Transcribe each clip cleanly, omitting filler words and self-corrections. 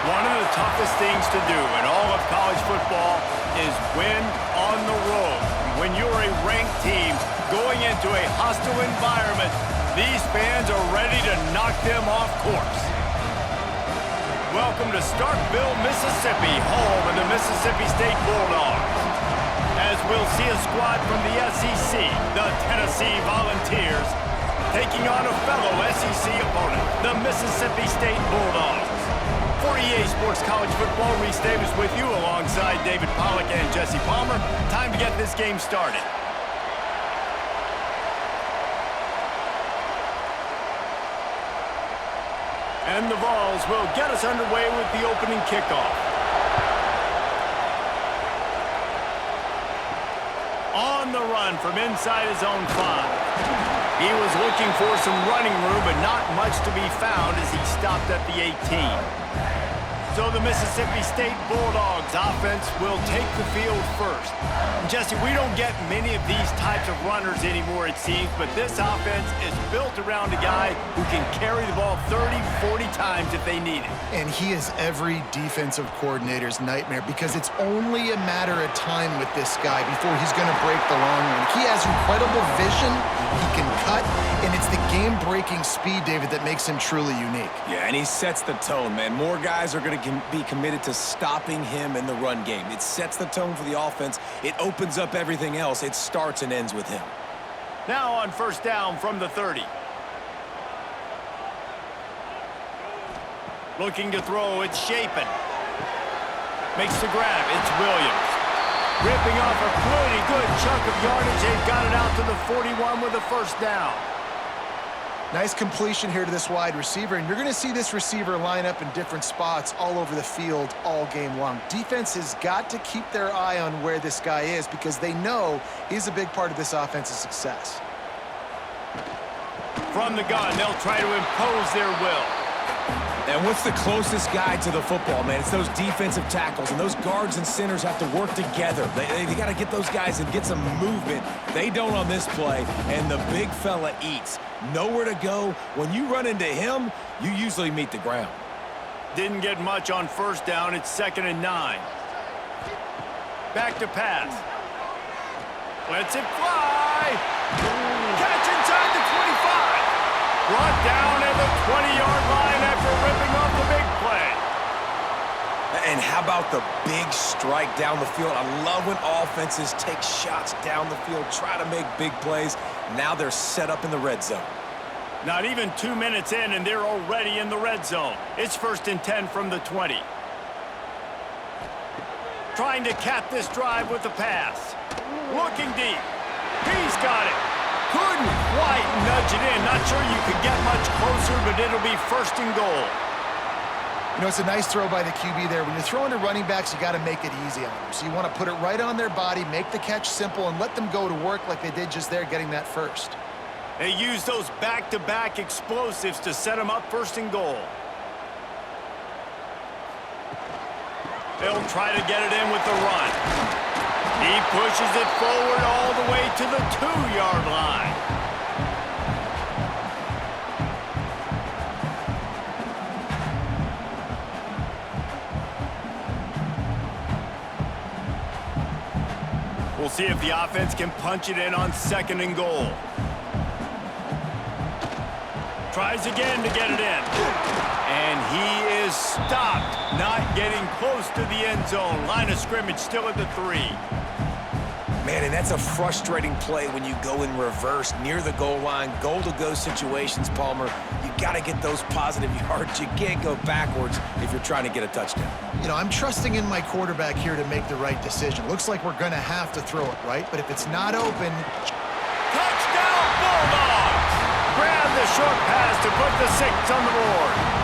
One of the toughest things to do in all of college football is win on the road. When you're a ranked team going into a hostile environment, these fans are ready to knock them off course. Welcome to Starkville, Mississippi, home of the Mississippi State Bulldogs. As we'll see a squad from the SEC, the Tennessee Volunteers, taking on a fellow SEC opponent, the Mississippi State Bulldogs. For EA Sports College Football, Reese Davis with you alongside David Pollack and Jesse Palmer. Time to get this game started. And the Vols will get us underway with the opening kickoff. On the run from inside his own 5. He was looking for some running room, but not much to be found as he stopped at the 18. So the Mississippi State Bulldogs offense will take the field first. Jesse, we don't get many of these types of runners anymore, it seems, but this offense is built around a guy who can carry the ball 30, 40 times if they need it. And he is every defensive coordinator's nightmare because it's only a matter of time with this guy before he's going to break the long run. He has incredible vision, he can cut, and it's the game-breaking speed, David, that makes him truly unique. Yeah, and he sets the tone, man. More guys are going to be committed to stopping him in the run game. It sets the tone for the offense. It opens up everything else. It starts and ends with him. Now on first down from the 30. Looking to throw, it's Shapen. Makes the grab, it's Williams. Ripping off a pretty good chunk of yardage. They've got it out to the 41 with a first down. Nice completion here to this wide receiver, and you're going to see this receiver line up in different spots all over the field all game long. Defense has got to keep their eye on where this guy is because they know he's a big part of this offense's success. From the gun, they'll try to impose their will. And what's the closest guy to the football, man? It's those defensive tackles, and those guards and centers have to work together. They got to get those guys and get some movement. They don't on this play, and the big fella eats. Nowhere to go. When you run into him, you usually meet the ground. Didn't get much on first down. It's 2nd and 9. Back to pass. Lets it fly. Catch inside the 25. Brought down at the 20-yard line after ripping off the big play. And how about the big strike down the field? I love when offenses take shots down the field, try to make big plays. Now they're set up in the red zone. Not even 2 minutes in, and they're already in the red zone. It's 1st and 10 from the 20. Trying to cap this drive with the pass. Looking deep. He's got it. Couldn't quite nudge it in. Not sure you could get much closer, but it'll be 1st and goal. You know, it's a nice throw by the QB there. When you're throwing to running backs, you got to make it easy on them. So you want to put it right on their body, make the catch simple, and let them go to work like they did just there, getting that first. They use those back-to-back explosives to set them up 1st and goal. They'll try to get it in with the run. He pushes it forward all the way to the 2-yard line. We'll see if the offense can punch it in on 2nd and goal. Tries again to get it in. And he is stopped, not getting close to the end zone. Line of scrimmage still at the 3. Man, and that's a frustrating play when you go in reverse near the goal line, goal-to-go situations, Palmer. You got to get those positive yards. You can't go backwards if you're trying to get a touchdown. You know, I'm trusting in my quarterback here to make the right decision. Looks like we're going to have to throw it, right? But if it's not open... Touchdown, Bulldogs! Grab the short pass to put the 6 on the board.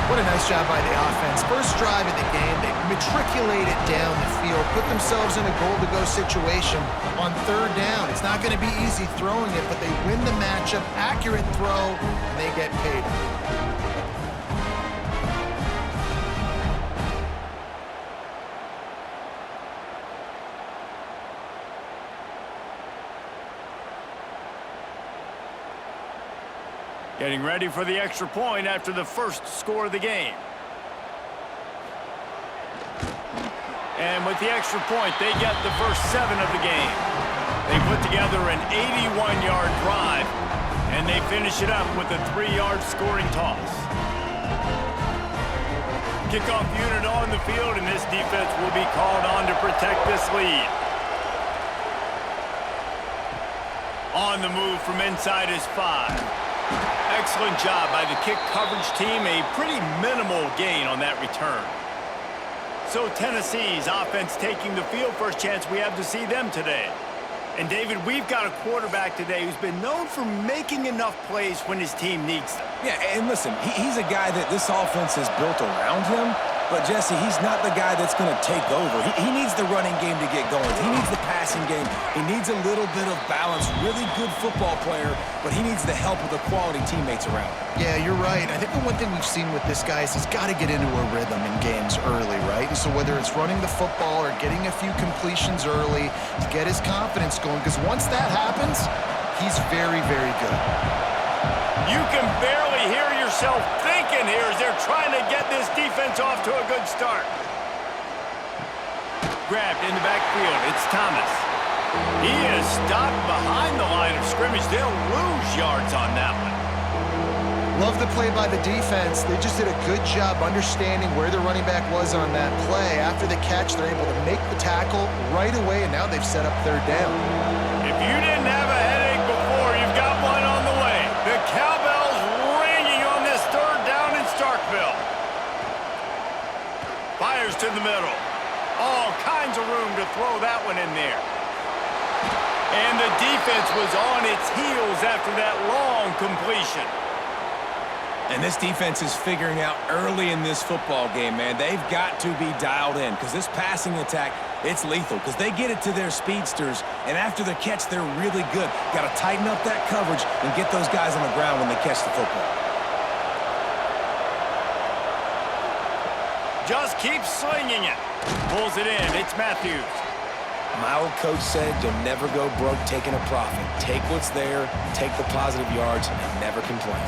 What a nice job by the offense. First drive of the game, they matriculated down the field, put themselves in a goal-to-go situation on 3rd down. It's not going to be easy throwing it, but they win the matchup, accurate throw, and they get paid. Getting ready for the extra point after the first score of the game. And with the extra point, they get the first 7 of the game. They put together an 81-yard drive, and they finish it up with a 3-yard scoring toss. Kickoff unit on the field, and this defense will be called on to protect this lead. On the move from inside is 5. Excellent job by the kick coverage team. A pretty minimal gain on that return. So Tennessee's offense taking the field. First chance we have to see them today. And David, we've got a quarterback today who's been known for making enough plays when his team needs them. Yeah, and listen, he's a guy that this offense is built around him. But, Jesse, he's not the guy that's going to take over. He needs the running game to get going. He needs the passing game. He needs a little bit of balance. Really good football player, but he needs the help of the quality teammates around him. Yeah, you're right. I think the one thing we've seen with this guy is he's got to get into a rhythm in games early, right? And so whether it's running the football or getting a few completions early to get his confidence going, because once that happens, he's very, very good. You can barely hear yourself thinking here as they're trying to get this defense off to a good start. Grabbed in the backfield. It's Thomas. He is stopped behind the line of scrimmage. They'll lose yards on that one. Love the play by the defense. They just did a good job understanding where the running back was on that play. After the catch, they're able to make the tackle right away, and now they've set up 3rd down. If you didn't have a headache before, you've got one on the way. The cowbell's ringing on this 3rd down in Starkville. Fires to the middle. All kinds of room to throw that one in there. And the defense was on its heels after that long completion. And this defense is figuring out early in this football game, man. They've got to be dialed in because this passing attack, it's lethal because they get it to their speedsters, and after the catch, they're really good. Got to tighten up that coverage and get those guys on the ground when they catch the football. Just keep slinging it. Pulls it in. It's Matthews. My old coach said you'll never go broke taking a profit. Take what's there, take the positive yards, and never complain.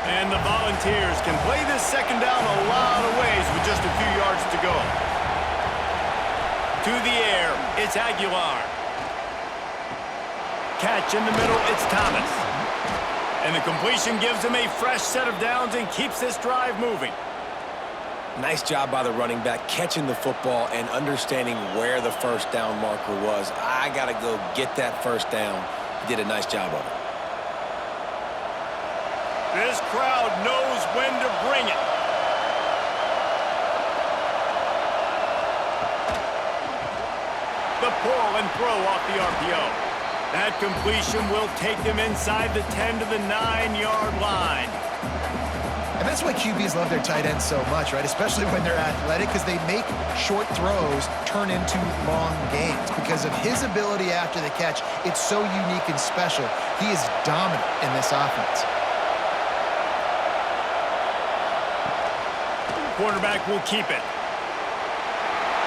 And the Volunteers can play this 2nd down a lot of ways with just a few yards to go. To the air, it's Aguilar. Catch in the middle, it's Thomas. And the completion gives him a fresh set of downs and keeps this drive moving. Nice job by the running back catching the football and understanding where the 1st down marker was. I got to go get that 1st down. He did a nice job of it. This crowd knows when to bring it. The pull and throw off the RPO. That completion will take them inside the 10 to the 9-yard line. And that's why QBs love their tight ends so much, right? Especially when they're athletic, because they make short throws turn into long gains. Because of his ability after the catch, it's so unique and special. He is dominant in this offense. Quarterback will keep it.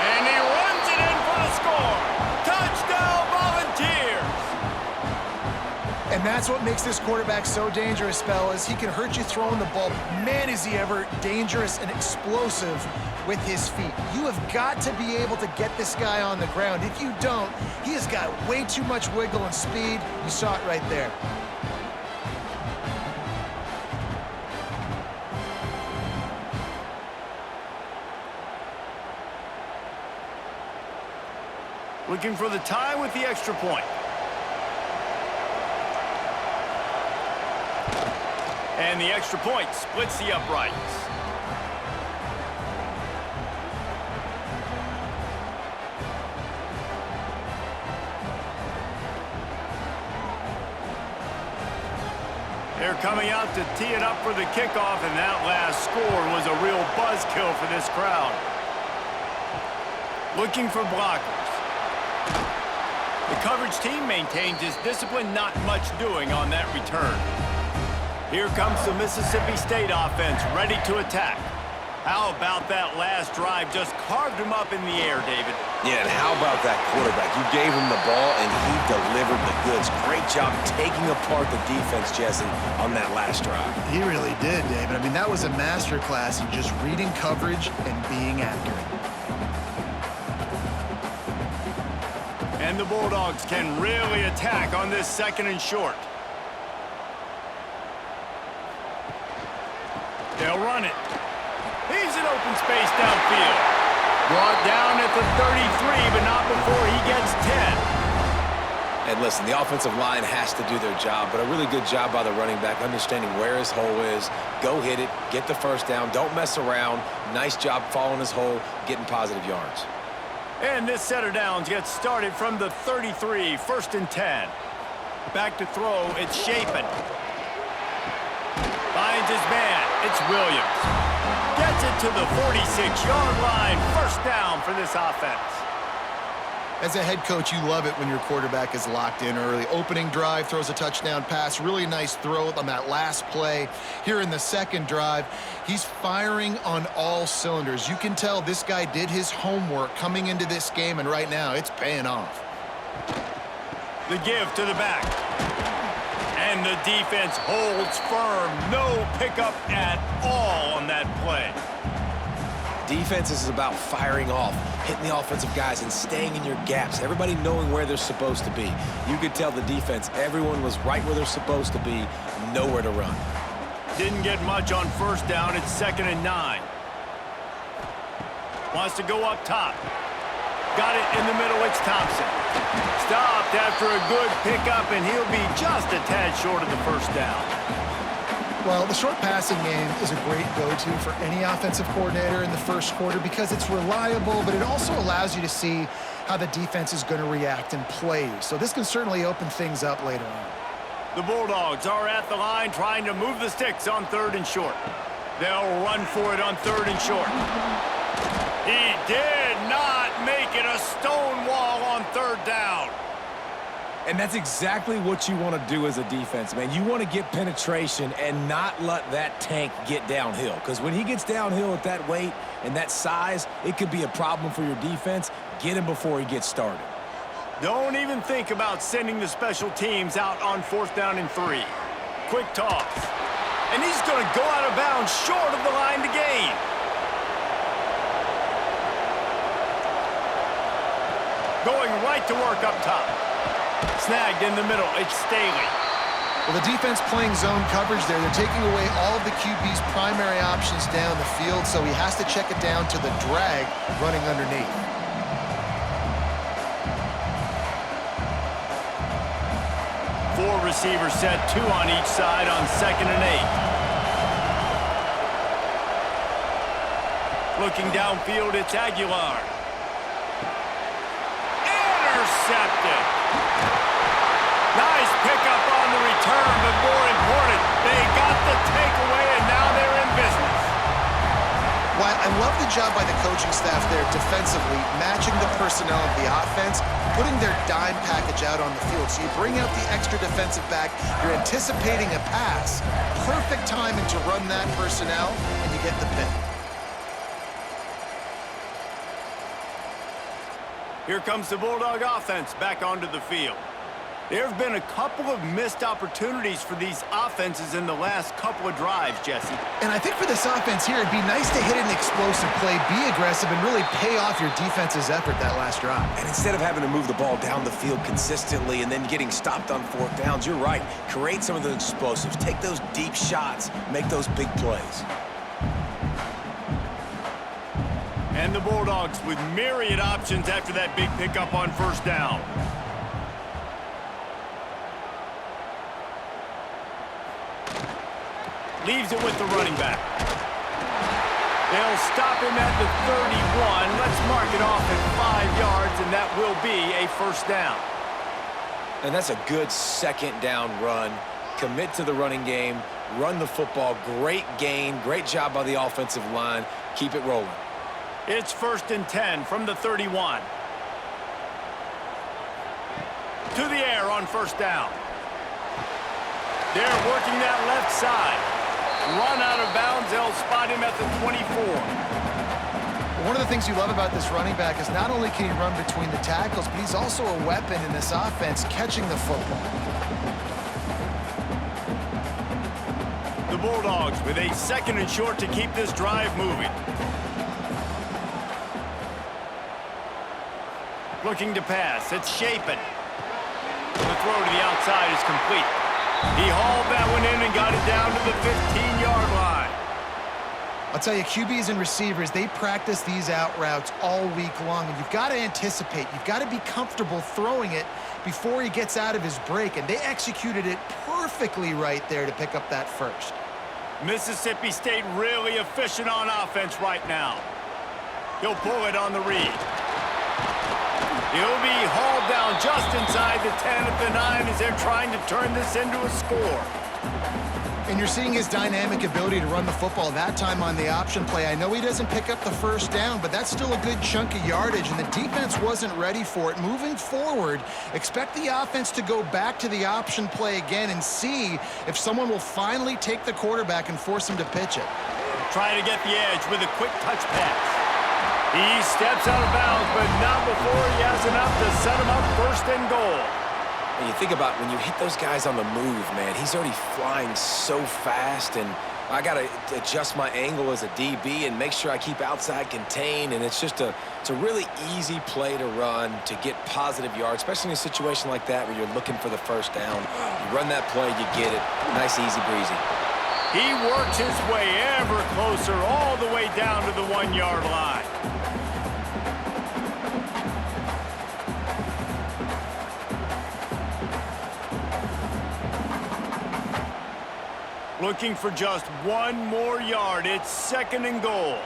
And he runs it in for the score. Touchdown, Volunteers! And that's what makes this quarterback so dangerous, fellas. He can hurt you throwing the ball. Man, is he ever dangerous and explosive with his feet. You have got to be able to get this guy on the ground. If you don't, he has got way too much wiggle and speed. You saw it right there. Looking for the tie with the extra point. And the extra point splits the uprights. They're coming out to tee it up for the kickoff, and that last score was a real buzzkill for this crowd. Looking for blockers. The coverage team maintains its discipline, not much doing on that return. Here comes the Mississippi State offense, ready to attack. How about that last drive? Just carved him up in the air, David. Yeah, and how about that quarterback? You gave him the ball, and he delivered the goods. Great job taking apart the defense, Jesse, on that last drive. He really did, David. I mean, that was a masterclass in just reading coverage and being accurate. And the Bulldogs can really attack on this 2nd and short. They'll run it. He's in open space downfield. Brought down at the 33, but not before he gets 10. And listen, the offensive line has to do their job, but a really good job by the running back, understanding where his hole is. Go hit it, get the first down, don't mess around. Nice job following his hole, getting positive yards. And this set of downs gets started from the 33, 1st and 10. Back to throw, it's Shapen. Finds his man, it's Williams. Gets it to the 46-yard line. 1st down for this offense. As a head coach, you love it when your quarterback is locked in early. Opening drive, throws a touchdown pass. Really nice throw on that last play. Here in the 2nd drive, he's firing on all cylinders. You can tell this guy did his homework coming into this game, and right now it's paying off. The give to the back. And the defense holds firm. No pickup at all on that play. Defense is about firing off, hitting the offensive guys, and staying in your gaps. Everybody knowing where they're supposed to be. You could tell the defense, everyone was right where they're supposed to be, nowhere to run. Didn't get much on 1st down. It's 2nd and 9. Wants to go up top. Got it in the middle. It's Thompson. Stopped after a good pickup, and he'll be just a tad short of the 1st down. Well, the short passing game is a great go-to for any offensive coordinator in the 1st quarter because it's reliable, but it also allows you to see how the defense is going to react in plays. So this can certainly open things up later on. The Bulldogs are at the line trying to move the sticks on 3rd and short. They'll run for it on 3rd and short. He did not make it. A stone wall on 3rd down. And that's exactly what you want to do as a defense, man. You want to get penetration and not let that tank get downhill. Because when he gets downhill at that weight and that size, it could be a problem for your defense. Get him before he gets started. Don't even think about sending the special teams out on 4th down and 3. Quick toss. And he's going to go out of bounds short of the line to gain. Going right to work up top. Snagged in the middle. It's Staley. Well, the defense playing zone coverage there. They're taking away all of the QB's primary options down the field, so he has to check it down to the drag running underneath. Four receivers set, 2 on each side on 2nd and 8. Looking downfield, it's Aguilar. Intercepted. Nice pickup on the return, but more important, they got the takeaway, and now they're in business. Well, I love the job by the coaching staff there defensively, matching the personnel of the offense, putting their dime package out on the field. So you bring out the extra defensive back, you're anticipating a pass, perfect timing to run that personnel, and you get the pick. Here comes the Bulldog offense back onto the field. There have been a couple of missed opportunities for these offenses in the last couple of drives, Jesse. And I think for this offense here, it'd be nice to hit an explosive play, be aggressive, and really pay off your defense's effort that last drive. And instead of having to move the ball down the field consistently and then getting stopped on 4th downs, you're right. Create some of those explosives. Take those deep shots. Make those big plays. And the Bulldogs with myriad options after that big pickup on 1st down. Leaves it with the running back. They'll stop him at the 31. Let's mark it off at 5 yards, and that will be a 1st down. And that's a good 2nd down run. Commit to the running game. Run the football. Great gain. Great job by the offensive line. Keep it rolling. It's 1st and 10 from the 31. To the air on 1st down. They're working that left side. Run out of bounds. They'll spot him at the 24. One of the things you love about this running back is not only can he run between the tackles, but he's also a weapon in this offense catching the football. The Bulldogs with a 2nd and short to keep this drive moving. Looking to pass. It's Shapen. The throw to the outside is complete. He hauled that one in and got it down to the 15-yard line. I'll tell you, QBs and receivers, they practice these out routes all week long, and you've got to anticipate. You've got to be comfortable throwing it before he gets out of his break, and they executed it perfectly right there to pick up that first. Mississippi State really efficient on offense right now. He'll pull it on the read. He'll be hauled down just inside the 10 at the 9 as they're trying to turn this into a score. And you're seeing his dynamic ability to run the football that time on the option play. I know he doesn't pick up the first down, but that's still a good chunk of yardage, and the defense wasn't ready for it. Moving forward, expect the offense to go back to the option play again and see if someone will finally take the quarterback and force him to pitch it. Try to get the edge with a quick touch pass. He steps out of bounds, but not before he has enough to set him up 1st and goal. And you think about when you hit those guys on the move, man, he's already flying so fast, and I got to adjust my angle as a DB and make sure I keep outside contained, and it's a really easy play to run to get positive yards, especially in a situation like that where you're looking for the first down. You run that play, you get it. Nice, easy breezy. He works his way ever closer all the way down to the 1-yard line. Looking for just 1 more yard. It's 2nd and goal.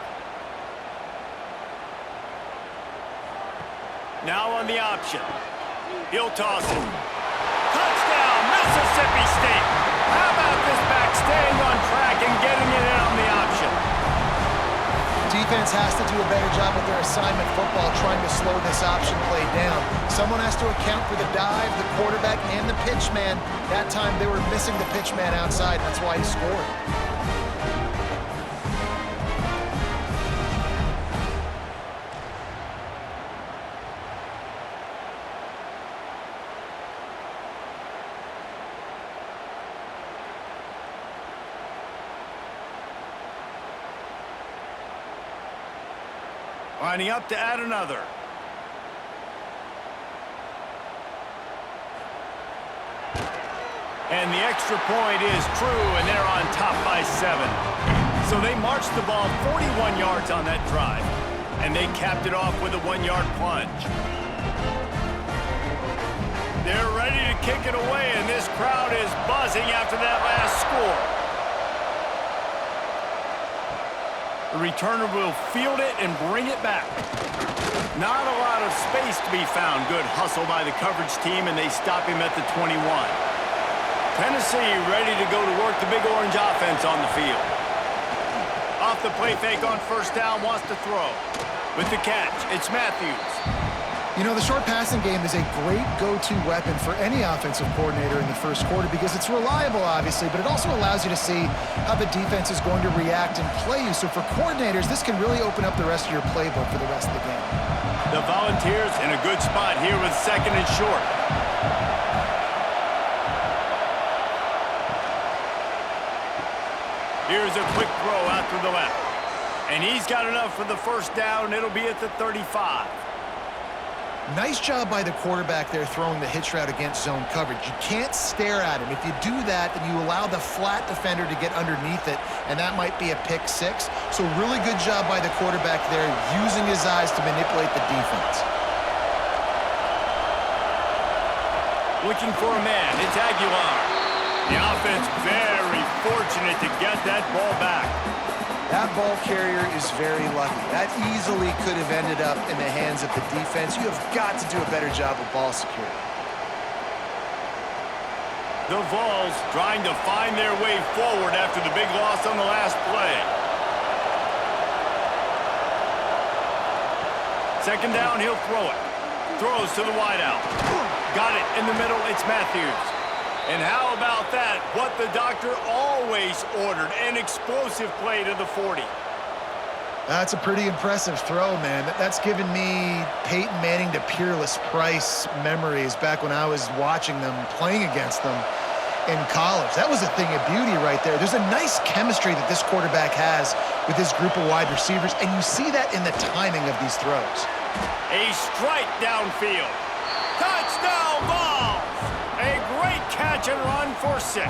Now on the option. He'll toss it. Touchdown, Mississippi State. How about this back staying on track and getting it in on the option? Defense has to do a better job with their assignment football, trying to slow this option play down. Someone has to account for the dive, the quarterback, and the pitch man. That time they were missing the pitch man outside. That's why he scored. Lining up to add another. And the extra point is true, and they're on top by 7. So they marched the ball 41 yards on that drive, and they capped it off with a 1-yard plunge. They're ready to kick it away, and this crowd is buzzing after that last score. The returner will field it and bring it back. Not a lot of space to be found. Good hustle by the coverage team, and they stop him at the 21. Tennessee ready to go to work the big orange offense on the field. Off the play fake on 1st down, wants to throw. With the catch, it's Matthews. You know, the short passing game is a great go-to weapon for any offensive coordinator in the first quarter because it's reliable, obviously, but it also allows you to see how the defense is going to react and play you. So for coordinators, this can really open up the rest of your playbook for the rest of the game. The Volunteers in a good spot here with 2nd and short. Here's a quick throw out to the left. And he's got enough for the 1st down. It'll be at the 35. Nice job by the quarterback there throwing the hitch route against zone coverage. You can't stare at him. If you do that, then you allow the flat defender to get underneath it, and that might be a pick 6. So really good job by the quarterback there, using his eyes to manipulate the defense. Looking for a man. It's Aguilar. The offense very fortunate to get that ball back. That ball carrier is very lucky. That easily could have ended up in the hands of the defense. You have got to do a better job of ball security. The Vols trying to find their way forward after the big loss on the last play. 2nd down, he'll throw it. Throws to the wideout. Got it in the middle, it's Matthews. And how about that? What the doctor always ordered, an explosive play to the 40. That's a pretty impressive throw, man. That's given me Peyton Manning to Peerless Price memories back when I was watching them, playing against them in college. That was a thing of beauty right there. There's a nice chemistry that this quarterback has with his group of wide receivers, and you see that in the timing of these throws. A strike downfield. Touchdown Vols! A great catch and run for 6.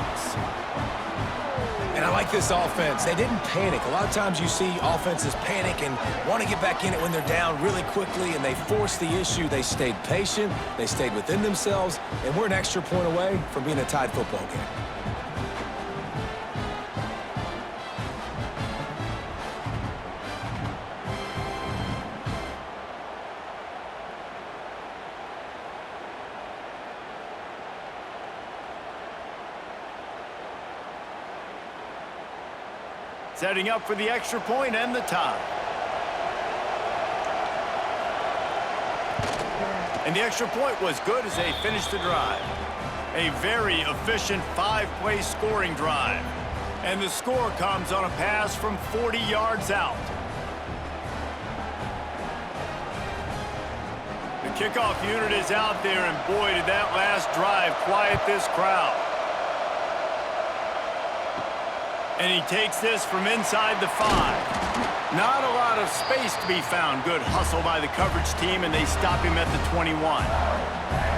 And I like this offense. They didn't panic. A lot of times you see offenses panic and want to get back in it when they're down really quickly, and they forced the issue. They stayed patient. They stayed within themselves, and we're an extra point away from being a tied football game. Setting up for the extra point and the tie. And the extra point was good as they finished the drive. A very efficient 5-play scoring drive. And the score comes on a pass from 40 yards out. The kickoff unit is out there, and boy, did that last drive quiet this crowd. And he takes this from inside the 5. Not a lot of space to be found. Good hustle by the coverage team, and they stop him at the 21.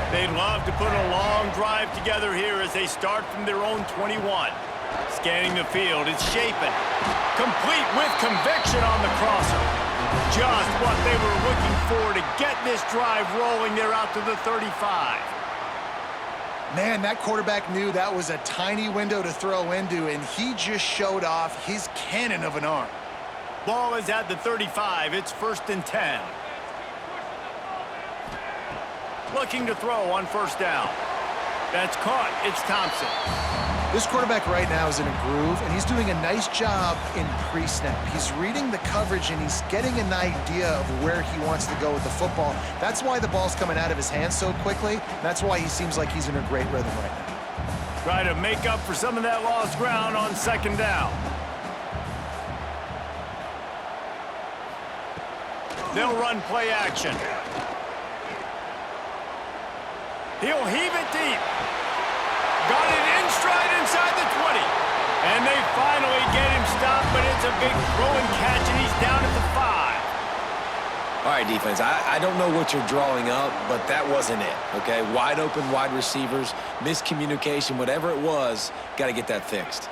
They'd love to put a long drive together here as they start from their own 21. Scanning the field, it's Shapen. Complete with conviction on the crosser. Just what they were looking for to get this drive rolling. They're out to the 35. Man, that quarterback knew that was a tiny window to throw into, and he just showed off his cannon of an arm. Ball is at the 35. It's 1st and 10. Looking to throw on 1st down. That's caught. It's Thompson. This quarterback right now is in a groove, and he's doing a nice job in pre-snap. He's reading the coverage, and he's getting an idea of where he wants to go with the football. That's why the ball's coming out of his hands so quickly. That's why he seems like he's in a great rhythm right now. Try to make up for some of that lost ground on 2nd down. They'll run play action. He'll heave it deep. Got it in stride inside the 20. And they finally get him stopped, but it's a big throw and catch, and he's down at the 5. All right, defense, I don't know what you're drawing up, but that wasn't it, okay? Wide open wide receivers, miscommunication, whatever it was, got to get that fixed.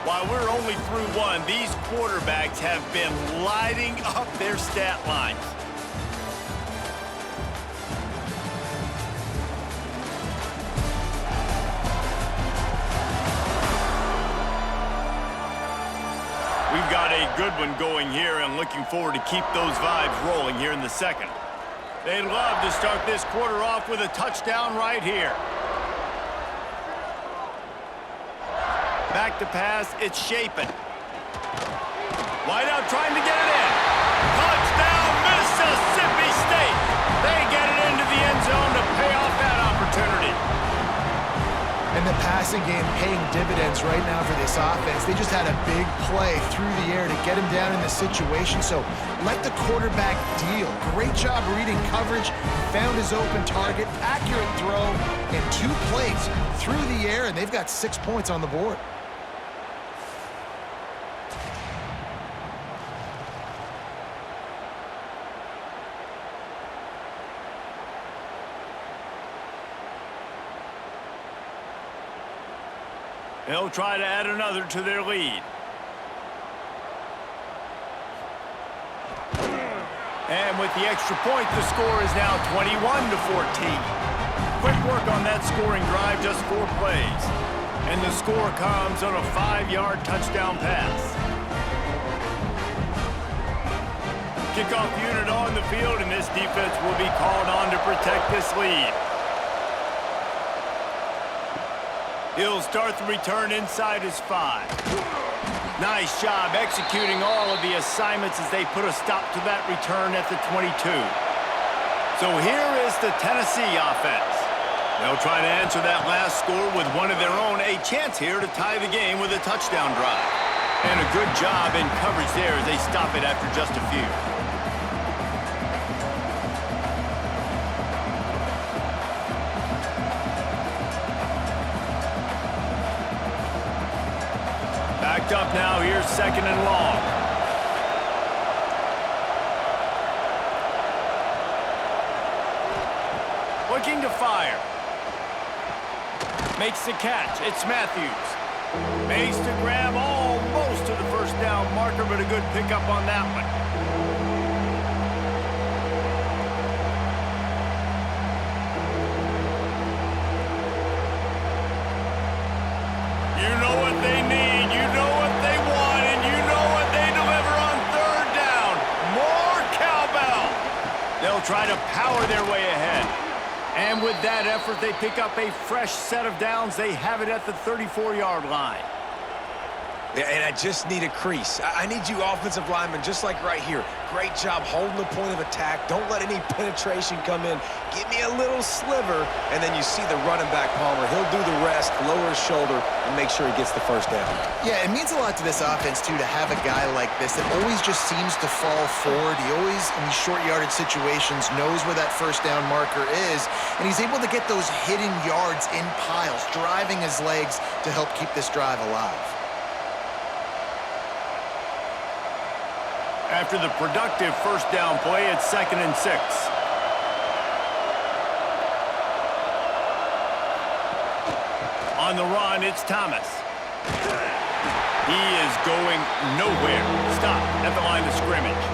While we're only through 1, these quarterbacks have been lighting up their stat lines. We've got a good one going here, and looking forward to keep those vibes rolling here in the 2nd. They'd love to start this quarter off with a touchdown right here. Back to pass, it's Shapen. Wide out trying to get it in. Touchdown, Mississippi State. They get it into the end zone to pay off that opportunity. And the passing game paying dividends right now for this offense. They just had a big play through the air to get him down in the situation. So let the quarterback deal. Great job reading coverage. Found his open target. Accurate throw. And 2 plays through the air, and they've got 6 points on the board. They'll try to add another to their lead. And with the extra point, the score is now 21-14. Quick work on that scoring drive, just 4 plays. And the score comes on a 5-yard touchdown pass. Kickoff unit on the field, and this defense will be called on to protect this lead. He'll start the return inside his 5. Nice job executing all of the assignments as they put a stop to that return at the 22. So here is the Tennessee offense. They'll try to answer that last score with one of their own. A chance here to tie the game with a touchdown drive. And a good job in coverage there as they stop it after just a few. Backed up now, here's 2nd and long. Looking to fire. Makes the catch. It's Matthews. Makes the grab almost to the first down marker, but a good pickup on that one. You know what they need, you know what they want, and you know what they deliver on 3rd down. More cowbell. They'll try to power their way ahead. And with that effort, they pick up a fresh set of downs. They have it at the 34-yard line. Yeah, and I just need a crease. I need you offensive linemen, just like right here. Great job holding the point of attack. Don't let any penetration come in. Give me a little sliver, and then you see the running back, Palmer. He'll do the rest, lower his shoulder, and make sure he gets the first down. Yeah, it means a lot to this offense, too, to have a guy like this that always just seems to fall forward. He always, in these short yardage situations, knows where that first down marker is, and he's able to get those hidden yards in piles, driving his legs to help keep this drive alive. After the productive first down play, it's 2nd and 6. On the run, it's Thomas. He is going nowhere. Stop at the line of scrimmage.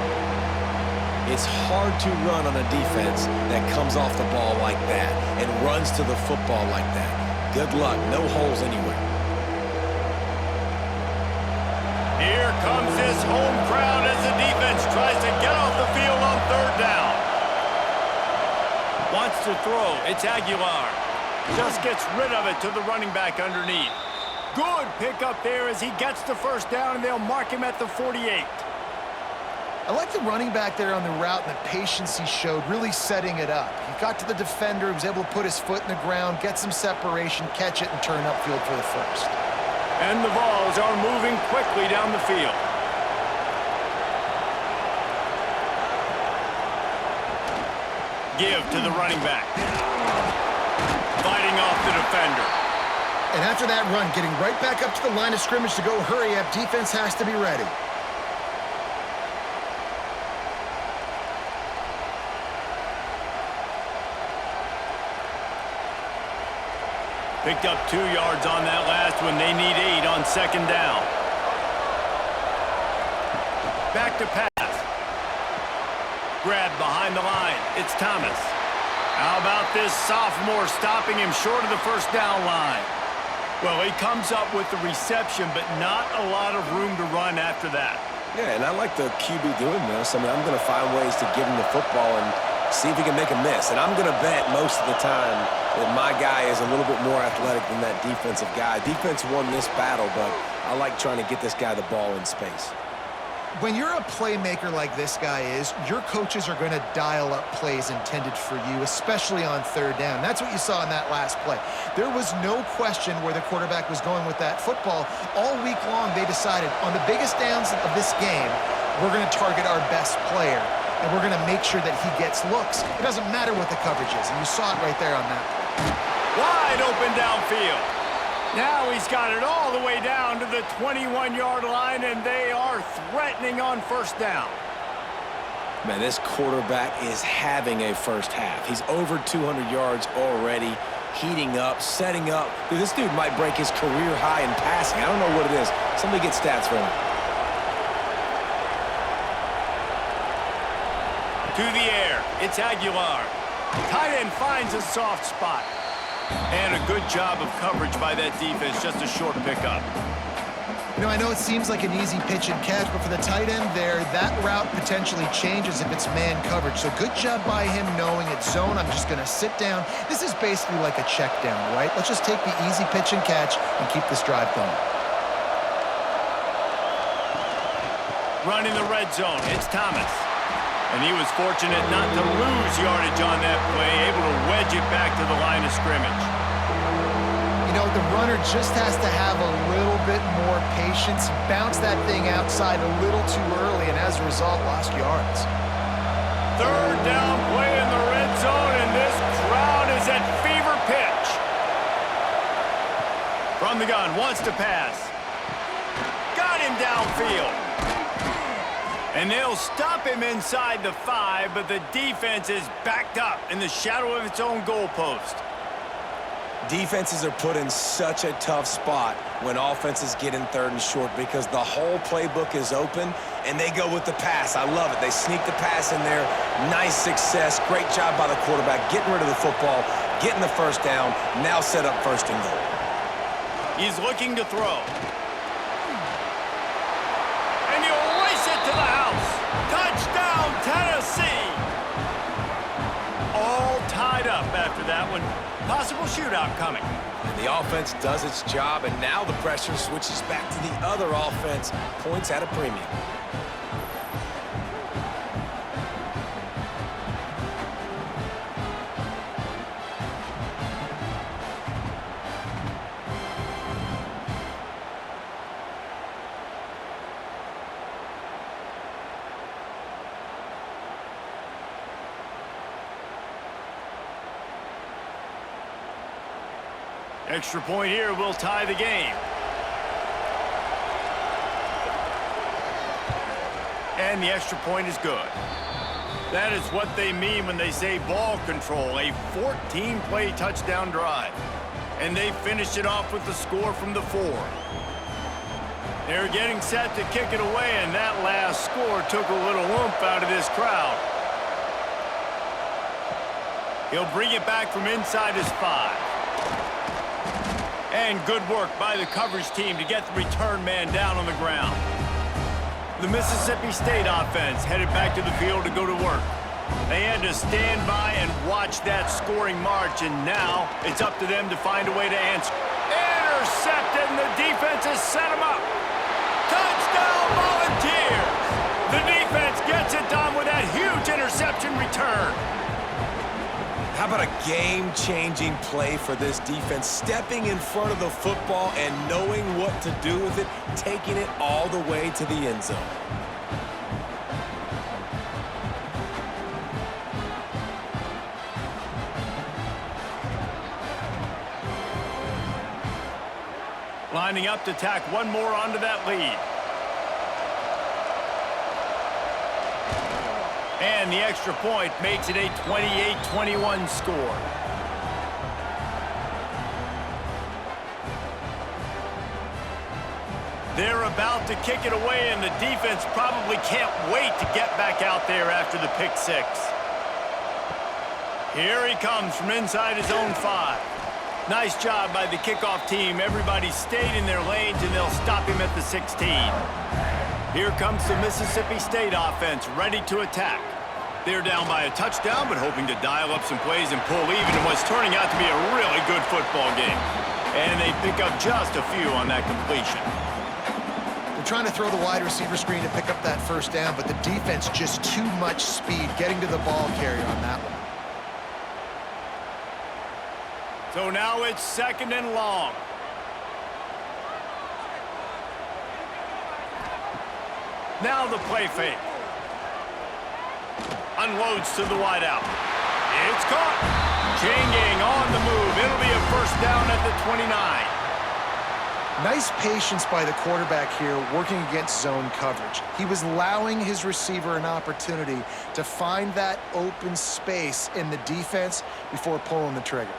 It's hard to run on a defense that comes off the ball like that and runs to the football like that. Good luck. No holes anywhere. Here comes this home crowd as the defense tries to get off the field on 3rd down. Wants to throw. It's Aguilar. Just gets rid of it to the running back underneath. Good pickup there as he gets the first down, and they'll mark him at the 48. I like the running back there on the route and the patience he showed, really setting it up. He got to the defender, was able to put his foot in the ground, get some separation, catch it, and turn upfield for the first. And the balls are moving quickly down the field. Give to the running back. Fighting off the defender. And after that run, getting right back up to the line of scrimmage to go hurry up, defense has to be ready. Picked up 2 yards on that last one. They need 8 on 2nd down. Back to pass. Grab behind the line. It's Thomas. How about this sophomore stopping him short of the first down line? Well, he comes up with the reception, but not a lot of room to run after that. Yeah, and I like the QB doing this. I mean, I'm going to find ways to give him the football and see if he can make a miss. And I'm going to bet most of the time that my guy is a little bit more athletic than that defensive guy. Defense won this battle, but I like trying to get this guy the ball in space. When you're a playmaker like this guy is, your coaches are going to dial up plays intended for you, especially on 3rd down. That's what you saw in that last play. There was no question where the quarterback was going with that football. All week long, they decided on the biggest downs of this game, we're going to target our best player, and we're going to make sure that he gets looks. It doesn't matter what the coverage is, and you saw it right there on that play. Wide open downfield. Now he's got it all the way down to the 21-yard line, and they are threatening on first down. Man, this quarterback is having a first half. He's over 200 yards already, heating up, setting up. Dude, this dude might break his career high in passing. I don't know what it is. Somebody get stats for him. To the air, it's Aguilar. Tight end finds a soft spot. And a good job of coverage by that defense, just a short pickup. You know, I know it seems like an easy pitch and catch, but for the tight end there, that route potentially changes if it's man coverage. So good job by him knowing it's zone. I'm just going to sit down. This is basically like a check down, right? Let's just take the easy pitch and catch and keep this drive going. Running the red zone, it's Thomas. And he was fortunate not to lose yardage on that play, able to wedge it back to the line of scrimmage. You know, the runner just has to have a little bit more patience. Bounce that thing outside a little too early, and as a result, lost yards. Third down play in the red zone, and this crowd is at fever pitch. From the gun, wants to pass. Got him downfield. And they'll stop him inside the 5, but the defense is backed up in the shadow of its own goalpost. Defenses are put in such a tough spot when offenses get in third and short because the whole playbook is open and they go with the pass. I love it. They sneak the pass in there. Nice success. Great job by the quarterback getting rid of the football, getting the first down, now set up first and goal. He's looking to throw. And he'll race it to the house. Touchdown, Tennessee. All tied up after that one. Possible shootout coming. And the offense does its job, and now the pressure switches back to the other offense. Points at a premium. Extra point here will tie the game. And the extra point is good. That is what they mean when they say ball control, a 14-play touchdown drive. And they finished it off with the score from the 4. They're getting set to kick it away, and that last score took a little oomph out of this crowd. He'll bring it back from inside his 5. And good work by the coverage team to get the return man down on the ground. The Mississippi State offense headed back to the field to go to work. They had to stand by and watch that scoring march, and now it's up to them to find a way to answer. Intercepted, and the defense has set him up. Touchdown, Volunteers! The defense gets it done with that huge interception return. How about a game-changing play for this defense? Stepping in front of the football and knowing what to do with it, taking it all the way to the end zone. Lining up to tack one more onto that lead. And the extra point makes it a 28-21 score. They're about to kick it away, and the defense probably can't wait to get back out there after the pick 6. Here he comes from inside his own 5. Nice job by the kickoff team. Everybody stayed in their lanes, and they'll stop him at the 16. Here comes the Mississippi State offense, ready to attack. They're down by a touchdown, but hoping to dial up some plays and pull even in what's turning out to be a really good football game. And they pick up just a few on that completion. They're trying to throw the wide receiver screen to pick up that first down, but the defense just too much speed getting to the ball carrier on that one. So now it's 2nd and long. Now the play fake. Unloads to the wideout. It's caught. Chain gang on the move. It'll be a first down at the 29. Nice patience by the quarterback here working against zone coverage. He was allowing his receiver an opportunity to find that open space in the defense before pulling the trigger.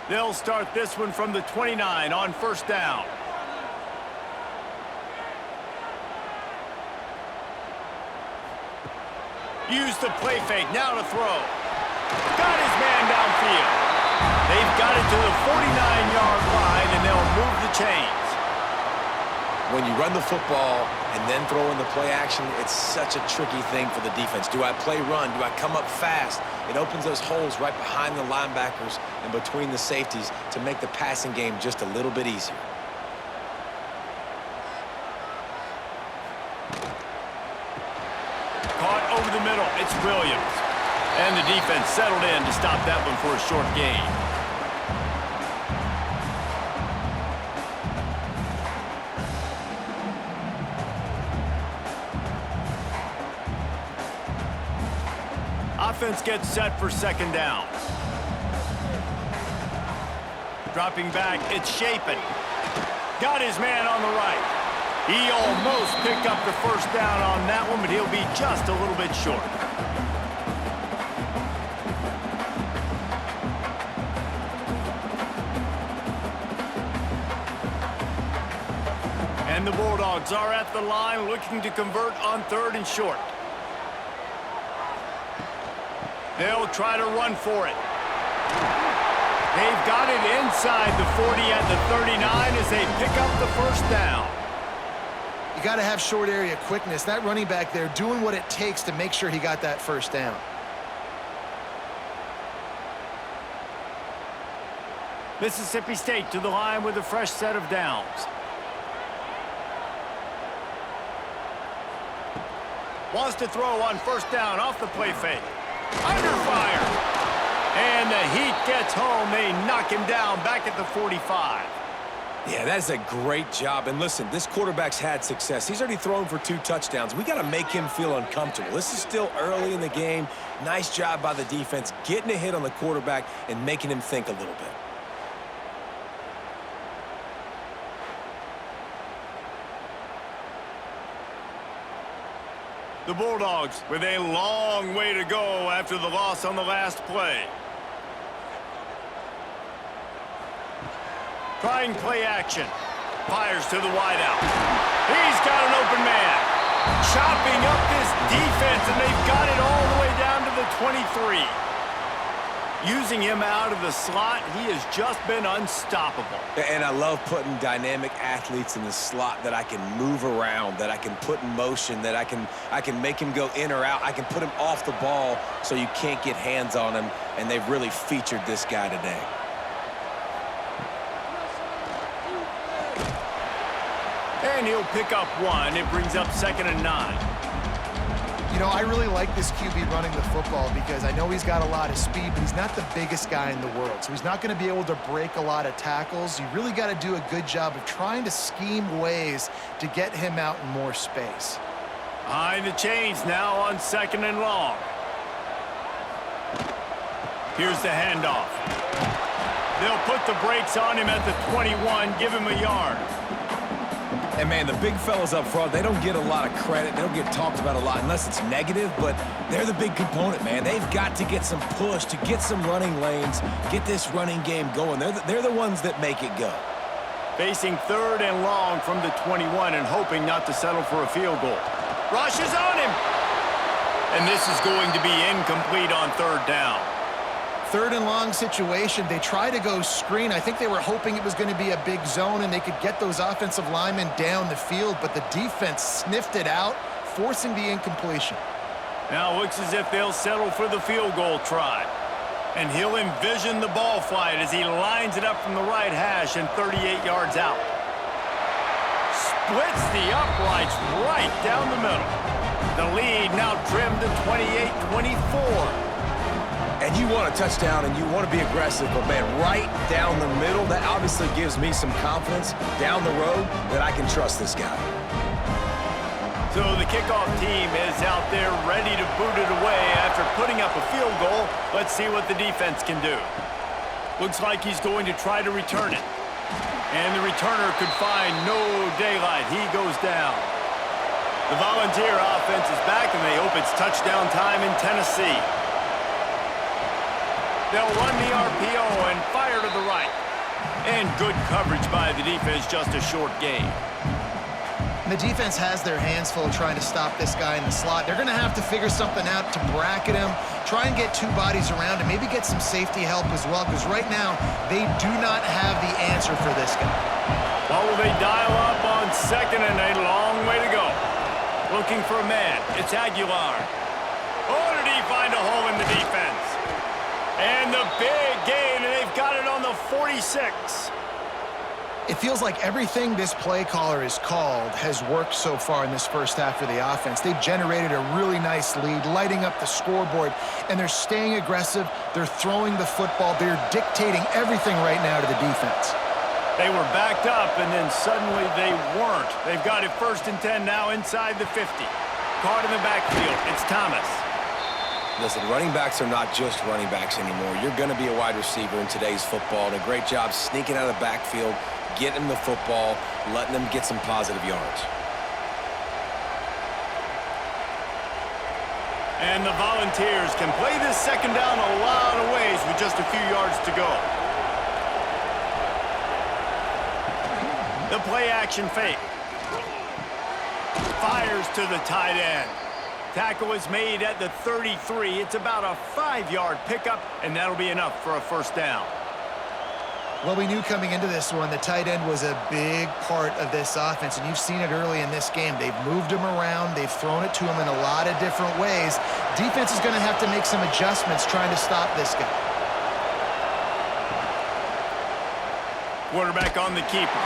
They'll start this one from the 29 on first down. Use the play fake, now to throw. Got his man downfield. They've got it to the 49-yard line, and they'll move the chains. when you run the football and then throw in the play action, it's such a tricky thing for the defense. Do I play run? Do I come up fast? It opens those holes right behind the linebackers and between the safeties to make the passing game just a little bit easier. Caught over the middle. It's Williams. And the defense settled in to stop that one for a short gain. Offense gets set for second down. Dropping back, it's Shapen. Got his man on the right. He almost picked up the first down on that one, but he'll be just a little bit short. And the Bulldogs are at the line looking to convert on 3rd and short. They'll try to run for it. They've got it inside the 40 at the 39 as they pick up the first down. You got to have short area quickness. That running back there doing what it takes to make sure he got that first down. Mississippi State to the line with a fresh set of downs. Wants to throw on first down off the play fake. Under fire. And the heat gets home. They knock him down back at the 45. Yeah, that's a great job. And listen, this quarterback's had success. He's already thrown for 2 touchdowns. We got to make him feel uncomfortable. This is still early in the game. Nice job by the defense, getting a hit on the quarterback and making him think a little bit. The Bulldogs with a long way to go after the loss on the last play. Trying play action. Fires to the wideout. He's got an open man. Chopping up this defense, and they've got it all the way down to the 23. Using him out of the slot, he has just been unstoppable. And I love putting dynamic athletes in the slot that I can move around, that I can put in motion, that I can make him go in or out. I can put him off the ball so you can't get hands on him, and they've really featured this guy today. And he'll pick up 1. It brings up 2nd and 9. You know, I really like this QB running the football because I know he's got a lot of speed, but he's not the biggest guy in the world. So he's not going to be able to break a lot of tackles. You really got to do a good job of trying to scheme ways to get him out in more space. Behind the chains now on 2nd and long. Here's the handoff. They'll put the brakes on him at the 21, give him a yard. And, man, the big fellas up front, they don't get a lot of credit. They don't get talked about a lot unless it's negative, but they're the big component, man. They've got to get some push, to get some running lanes, get this running game going. They're the ones that make it go. Facing 3rd and long from the 21 and hoping not to settle for a field goal. Rush is on him. And this is going to be incomplete on 3rd down. 3rd and long situation. They try to go screen. I think they were hoping it was going to be a big zone and they could get those offensive linemen down the field, but the defense sniffed it out, forcing the incompletion. Now looks as if they'll settle for the field goal try. And he'll envision the ball flight as he lines it up from the right hash and 38 yards out. Splits the uprights right down the middle. The lead now trimmed to 28-24. And you want a touchdown and you want to be aggressive, but, man, right down the middle, that obviously gives me some confidence down the road that I can trust this guy. So the kickoff team is out there ready to boot it away after putting up a field goal. Let's see what the defense can do. Looks like he's going to try to return it. And the returner could find no daylight. He goes down. The Volunteer offense is back, and they hope it's touchdown time in Tennessee. They'll run the RPO and fire to the right. And good coverage by the defense, just a short gain. And the defense has their hands full trying to stop this guy in the slot. They're going to have to figure something out to bracket him, try and get two bodies around him, maybe get some safety help as well, because right now they do not have the answer for this guy. Well, will they dial up on second and a long way to go? Looking for a man. It's Aguilar. Oh, did he find a hole in the defense? And the big gain, and they've got it on the 46. It feels like everything this play caller has called has worked so far in this first half of the offense. They've generated a really nice lead, lighting up the scoreboard, and they're staying aggressive. They're throwing the football. They're dictating everything right now to the defense. They were backed up, and then suddenly they weren't. They've got it 1st and 10 now inside the 50. Caught in the backfield. It's Thomas. Listen, running backs are not just running backs anymore. You're going to be a wide receiver in today's football, and a great job sneaking out of the backfield, getting them the football, letting them get some positive yards. And the Volunteers can play this second down a lot of ways with just a few yards to go. The play action fake. Fires to the tight end. Tackle is made at the 33. It's about a 5-yard pickup, and that'll be enough for a first down. Well, we knew coming into this one the tight end was a big part of this offense, and you've seen it early in this game. They've moved him around. They've thrown it to him in a lot of different ways. Defense is going to have to make some adjustments trying to stop this guy. Quarterback on the keeper.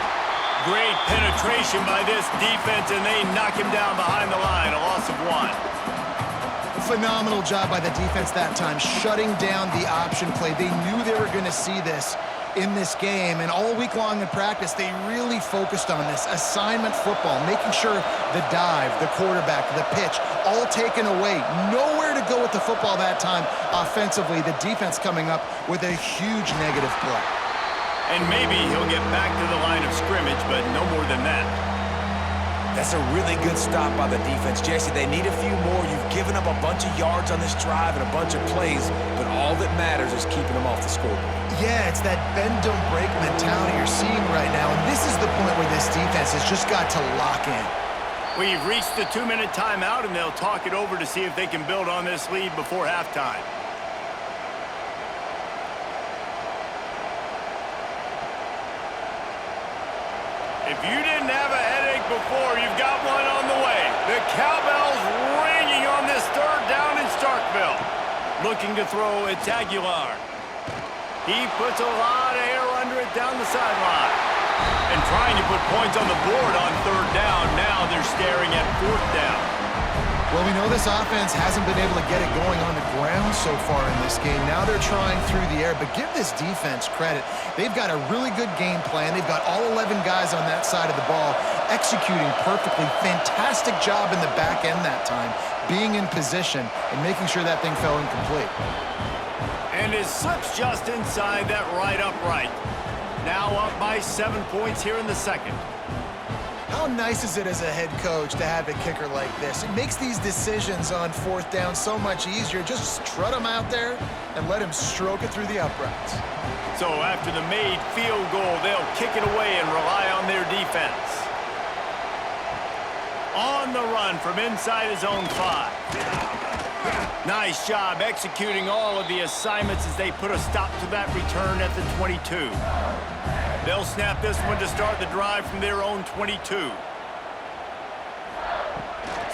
Great penetration by this defense, and they knock him down behind the line, a loss of 1. Phenomenal job by the defense that time, shutting down the option play. They knew they were going to see this in this game, and all week long in practice, they really focused on this assignment football, making sure the dive, the quarterback, the pitch, all taken away. Nowhere to go with the football that time offensively. The defense coming up with a huge negative play. And maybe he'll get back to the line of scrimmage, but no more than that. That's a really good stop by the defense. Jesse, they need a few more. You've given up a bunch of yards on this drive and a bunch of plays, but all that matters is keeping them off the scoreboard. Yeah, it's that bend, don't break mentality you're seeing right now, and this is the point where this defense has just got to lock in. We've reached the 2-minute timeout, and they'll talk it over to see if they can build on this lead before halftime. If you didn't have a headache before, you've got one on the way. The cowbell's ringing on this 3rd down in Starkville. Looking to throw, it's Aguilar. He puts a lot of air under it down the sideline. And trying to put points on the board on 3rd down. Now they're staring at 4th down. Well, we know this offense hasn't been able to get it going on the ground so far in this game. Now they're trying through the air, but give this defense credit. They've got a really good game plan. They've got all 11 guys on that side of the ball executing perfectly. Fantastic job in the back end that time, being in position and making sure that thing fell incomplete. And it slips just inside that right upright. Now up by 7 points here in the second. How nice is it as a head coach to have a kicker like this? It makes these decisions on 4th down so much easier. Just strut him out there and let him stroke it through the uprights. So after the made field goal, they'll kick it away and rely on their defense. On the run from inside his own 5. Nice job executing all of the assignments as they put a stop to that return at the 22. They'll snap this one to start the drive from their own 22.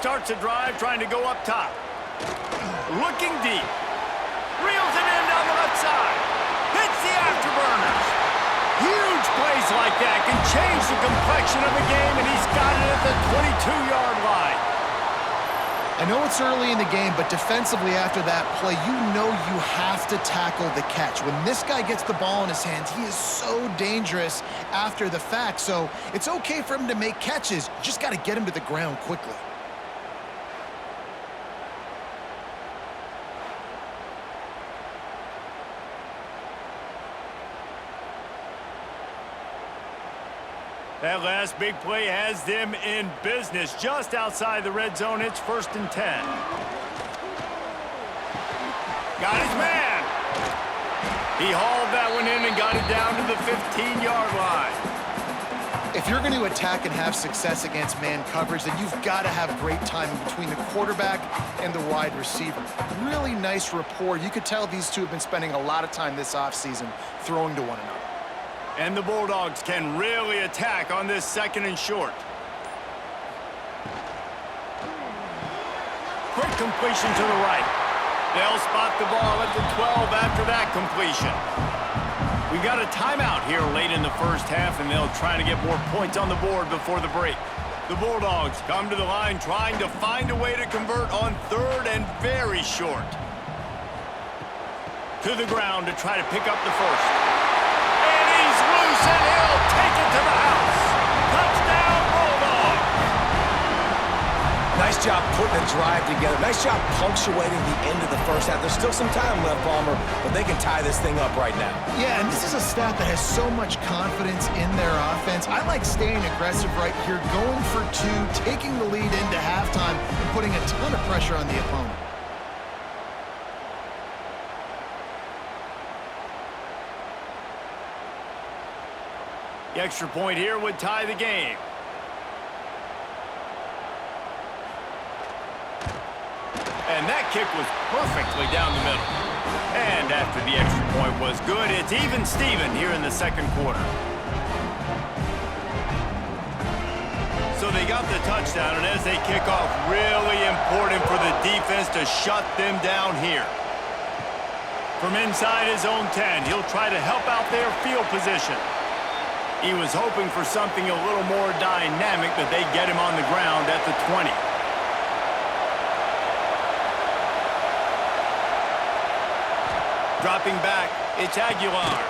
Starts the drive trying to go up top. Looking deep. Reels it in down the left side. Hits the afterburners. Huge plays like that can change the complexion of a game, and he's got it at the 22-yard line. I know it's early in the game, but defensively after that play, you know you have to tackle the catch. When this guy gets the ball in his hands, he is so dangerous after the fact. So it's okay for him to make catches. You just got to get him to the ground quickly. That last big play has them in business. Just outside the red zone, it's 1st and 10. Got his man. He hauled that one in and got it down to the 15-yard line. If you're going to attack and have success against man coverage, then you've got to have great timing between the quarterback and the wide receiver. Really nice rapport. You could tell these two have been spending a lot of time this offseason throwing to one another. And the Bulldogs can really attack on this 2nd and short. Quick completion to the right. They'll spot the ball at the 12 after that completion. We got a timeout here late in the first half, and they'll try to get more points on the board before the break. The Bulldogs come to the line trying to find a way to convert on 3rd and very short. To the ground to try to pick up the first. And he's loose, and he'll take it to the house. Touchdown, Bulldogs! Nice job putting a drive together. Nice job punctuating the end of the first half. There's still some time left, Palmer, but they can tie this thing up right now. Yeah, and this is a staff that has so much confidence in their offense. I like staying aggressive right here, going for 2, taking the lead into halftime, and putting a ton of pressure on the opponent. The extra point here would tie the game. And that kick was perfectly down the middle. And after the extra point was good, it's even Steven here in the 2nd quarter. So they got the touchdown, and as they kick off, really important for the defense to shut them down here. From inside his own 10, he'll try to help out their field position. He was hoping for something a little more dynamic, but they get him on the ground at the 20. Dropping back, it's Aguilar.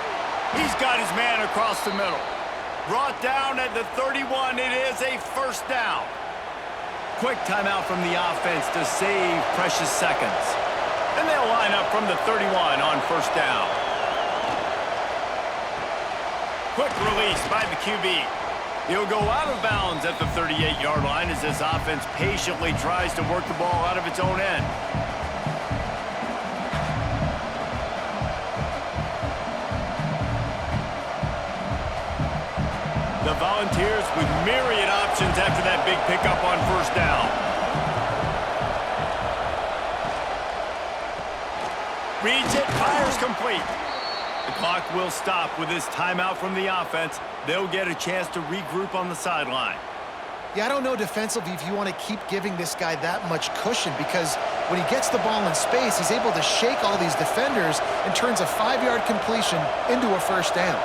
He's got his man across the middle. Brought down at the 31, it is a 1st down. Quick timeout from the offense to save precious seconds. And they'll line up from the 31 on 1st down. Quick release by the QB. He'll go out of bounds at the 38-yard line as this offense patiently tries to work the ball out of its own end. The Volunteers with myriad options after that big pickup on 1st down. Reads it, fires complete. The clock will stop with this timeout from the offense. They'll get a chance to regroup on the sideline. Yeah, I don't know defensively if you want to keep giving this guy that much cushion, because when he gets the ball in space, he's able to shake all these defenders and turns a 5-yard completion into a 1st down.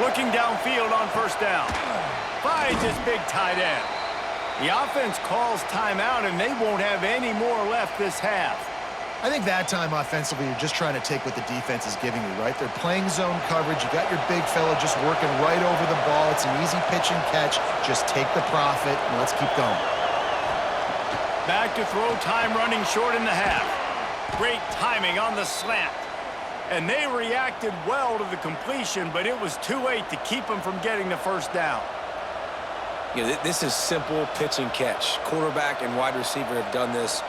Looking downfield on 1st down. Finds his big tight end. The offense calls timeout, and they won't have any more left this half. I think that time offensively, you're just trying to take what the defense is giving you, right? They're playing zone coverage. You got your big fella just working right over the ball. It's an easy pitch and catch. Just take the profit, and let's keep going. Back to throw, time running short in the half. Great timing on the slant. And they reacted well to the completion, but it was too late to keep them from getting the 1st down. Yeah, this is simple pitch and catch. Quarterback and wide receiver have done this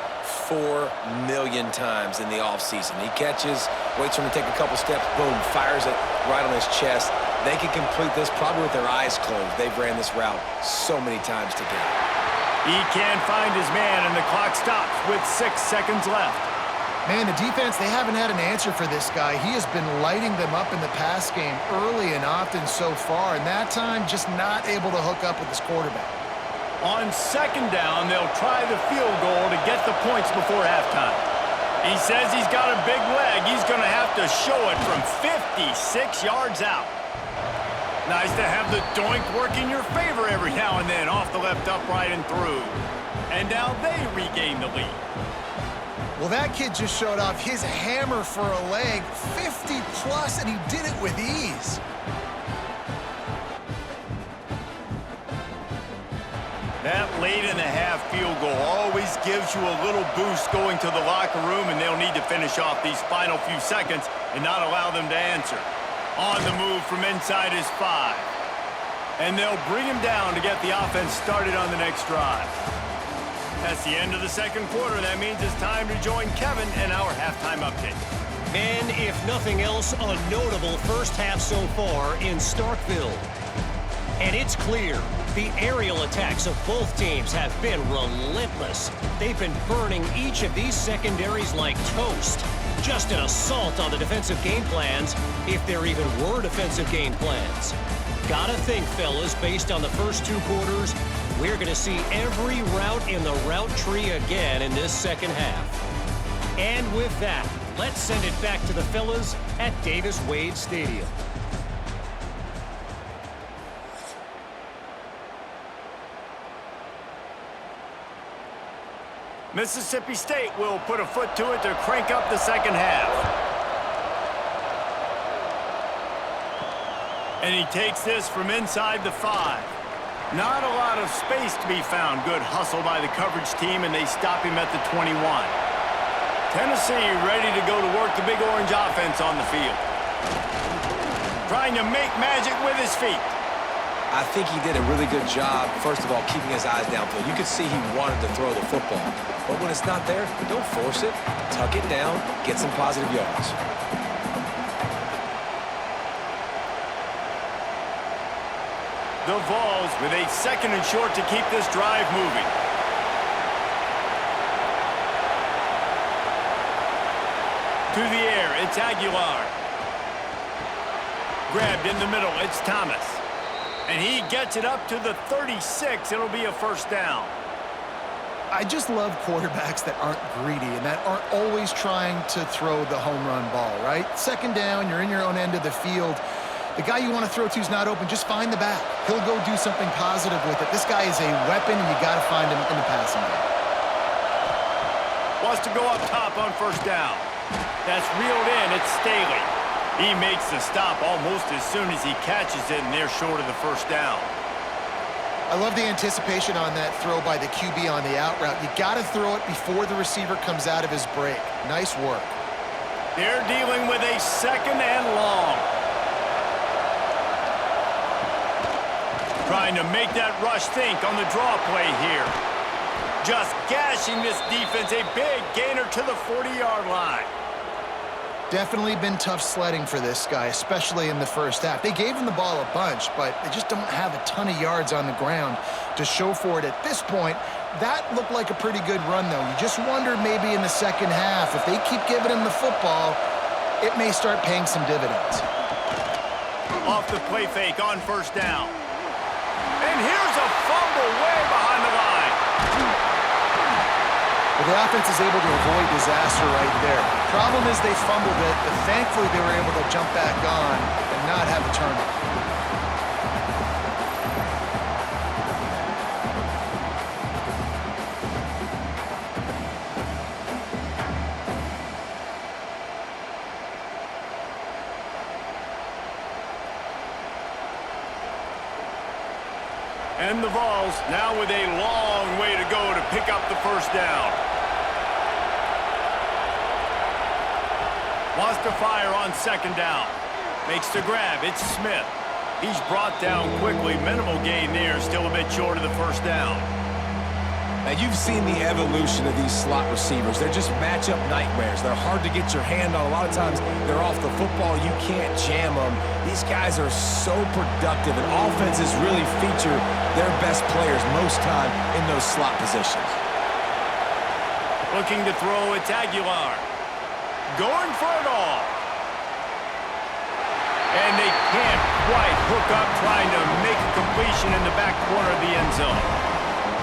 4 million times in the offseason. He catches, waits for him to take a couple steps, boom, fires it right on his chest. They can complete this probably with their eyes closed. They've ran this route so many times together. He can't find his man, and the clock stops with 6 seconds left. Man, the defense, they haven't had an answer for this guy. He has been lighting them up in the pass game early and often so far, and that time just not able to hook up with his quarterback. On 2nd down, they'll try the field goal to get the points before halftime. He says he's got a big leg. He's going to have to show it from 56 yards out. Nice to have the doink work in your favor every now and then, off the left upright and through. And now they regain the lead. Well, that kid just showed off his hammer for a leg, 50-plus, and he did it with ease. That late in the half field goal always gives you a little boost going to the locker room, and they'll need to finish off these final few seconds and not allow them to answer. On the move from inside his 5. And they'll bring him down to get the offense started on the next drive. That's the end of the 2nd quarter. That means it's time to join Kevin in our halftime update. And if nothing else, a notable first half so far in Starkville. And it's clear, the aerial attacks of both teams have been relentless. They've been burning each of these secondaries like toast. Just an assault on the defensive game plans, if there even were defensive game plans. Gotta think, fellas, based on the first 2 quarters, we're gonna see every route in the route tree again in this second half. And with that, let's send it back to the fellas at Davis-Wade Stadium. Mississippi State will put a foot to it to crank up the second half. And he takes this from inside the 5. Not a lot of space to be found. Good hustle by the coverage team, and they stop him at the 21. Tennessee ready to go to work the Big Orange offense on the field. Trying to make magic with his feet. I think he did a really good job, first of all, keeping his eyes downfield. You could see he wanted to throw the football. But when it's not there, don't force it. Tuck it down, get some positive yards. The Vols with a 2nd and short to keep this drive moving. To the air, it's Aguilar. Grabbed in the middle, it's Thomas. And he gets it up to the 36. It'll be a first down. I just love quarterbacks that aren't greedy and that aren't always trying to throw the home run ball, right? 2nd down, you're in your own end of the field. The guy you want to throw to is not open. Just find the back. He'll go do something positive with it. This guy is a weapon, and you got to find him in the passing game. Wants to go up top on first down. That's reeled in. It's Staley. He makes the stop almost as soon as he catches it, and they're short of the first down. I love the anticipation on that throw by the QB on the out route. You got to throw it before the receiver comes out of his break. Nice work. They're dealing with a 2nd and long. Trying to make that rush think on the draw play here. Just gashing this defense. A big gainer to the 40-yard line. Definitely been tough sledding for this guy, especially in the first half. They gave him the ball a bunch, but they just don't have a ton of yards on the ground to show for it at this point. That looked like a pretty good run, though. You just wonder maybe in the second half, if they keep giving him the football, it may start paying some dividends. Off the play fake on first down. And here's a fumble way behind the line. Well, the offense is able to avoid disaster right there. Problem is they fumbled it, but thankfully they were able to jump back on and not have a turnover. And the Vols now with a long way to go to pick up the first down. Wants to fire on 2nd down. Makes the grab. It's Smith. He's brought down quickly. Minimal gain there. Still a bit short of the first down. Now, you've seen the evolution of these slot receivers. They're just matchup nightmares. They're hard to get your hand on. A lot of times, they're off the football. You can't jam them. These guys are so productive, and offenses really feature their best players most time in those slot positions. Looking to throw, it's Aguilar. Going for it all. And they can't quite hook up, trying to make a completion in the back corner of the end zone.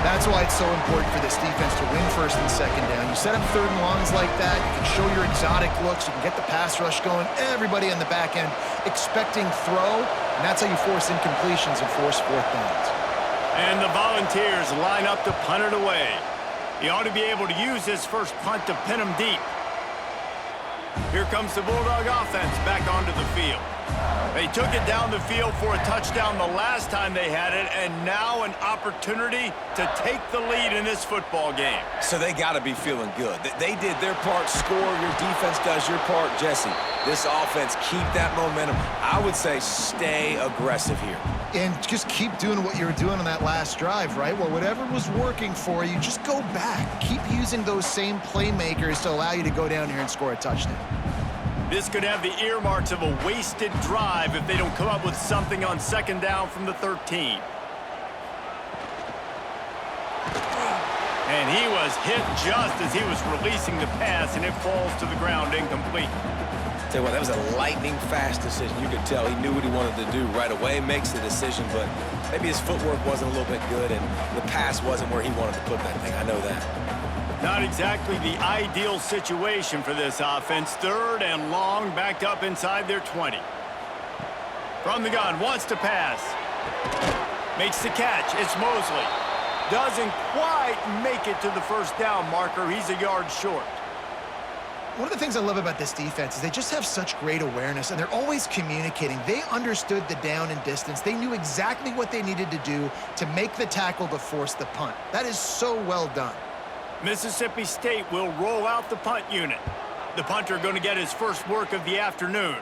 That's why it's so important for this defense to win 1st and 2nd down. You set up 3rd and longs like that, you can show your exotic looks, you can get the pass rush going, everybody on the back end expecting throw, and that's how you force incompletions and force 4th downs. And the Volunteers line up to punt it away. He ought to be able to use his first punt to pin him deep. Here comes the Bulldog offense back onto the field. They took it down the field for a touchdown the last time they had it, and now an opportunity to take the lead in this football game. So they got to be feeling good. They did their part, score. Your defense does your part. Jesse, this offense, keep that momentum. I would say stay aggressive here. And just keep doing what you were doing on that last drive, right? Well, whatever was working for you, just go back. Keep using those same playmakers to allow you to go down here and score a touchdown. This could have the earmarks of a wasted drive if they don't come up with something on second down from the 13. And he was hit just as he was releasing the pass, and it falls to the ground incomplete. Tell you what, that was a lightning-fast decision. You could tell he knew what he wanted to do right away, makes the decision, but maybe his footwork wasn't a little bit good, and the pass wasn't where he wanted to put that thing. I know that. Not exactly the ideal situation for this offense. Third and long, backed up inside their 20. From the gun, wants to pass. Makes the catch. It's Mosley. Doesn't quite make it to the first down marker. He's a yard short. One of the things I love about this defense is they just have such great awareness, and they're always communicating. They understood the down and distance. They knew exactly what they needed to do to make the tackle to force the punt. That is so well done. Mississippi State will roll out the punt unit. The punter going to get his first work of the afternoon.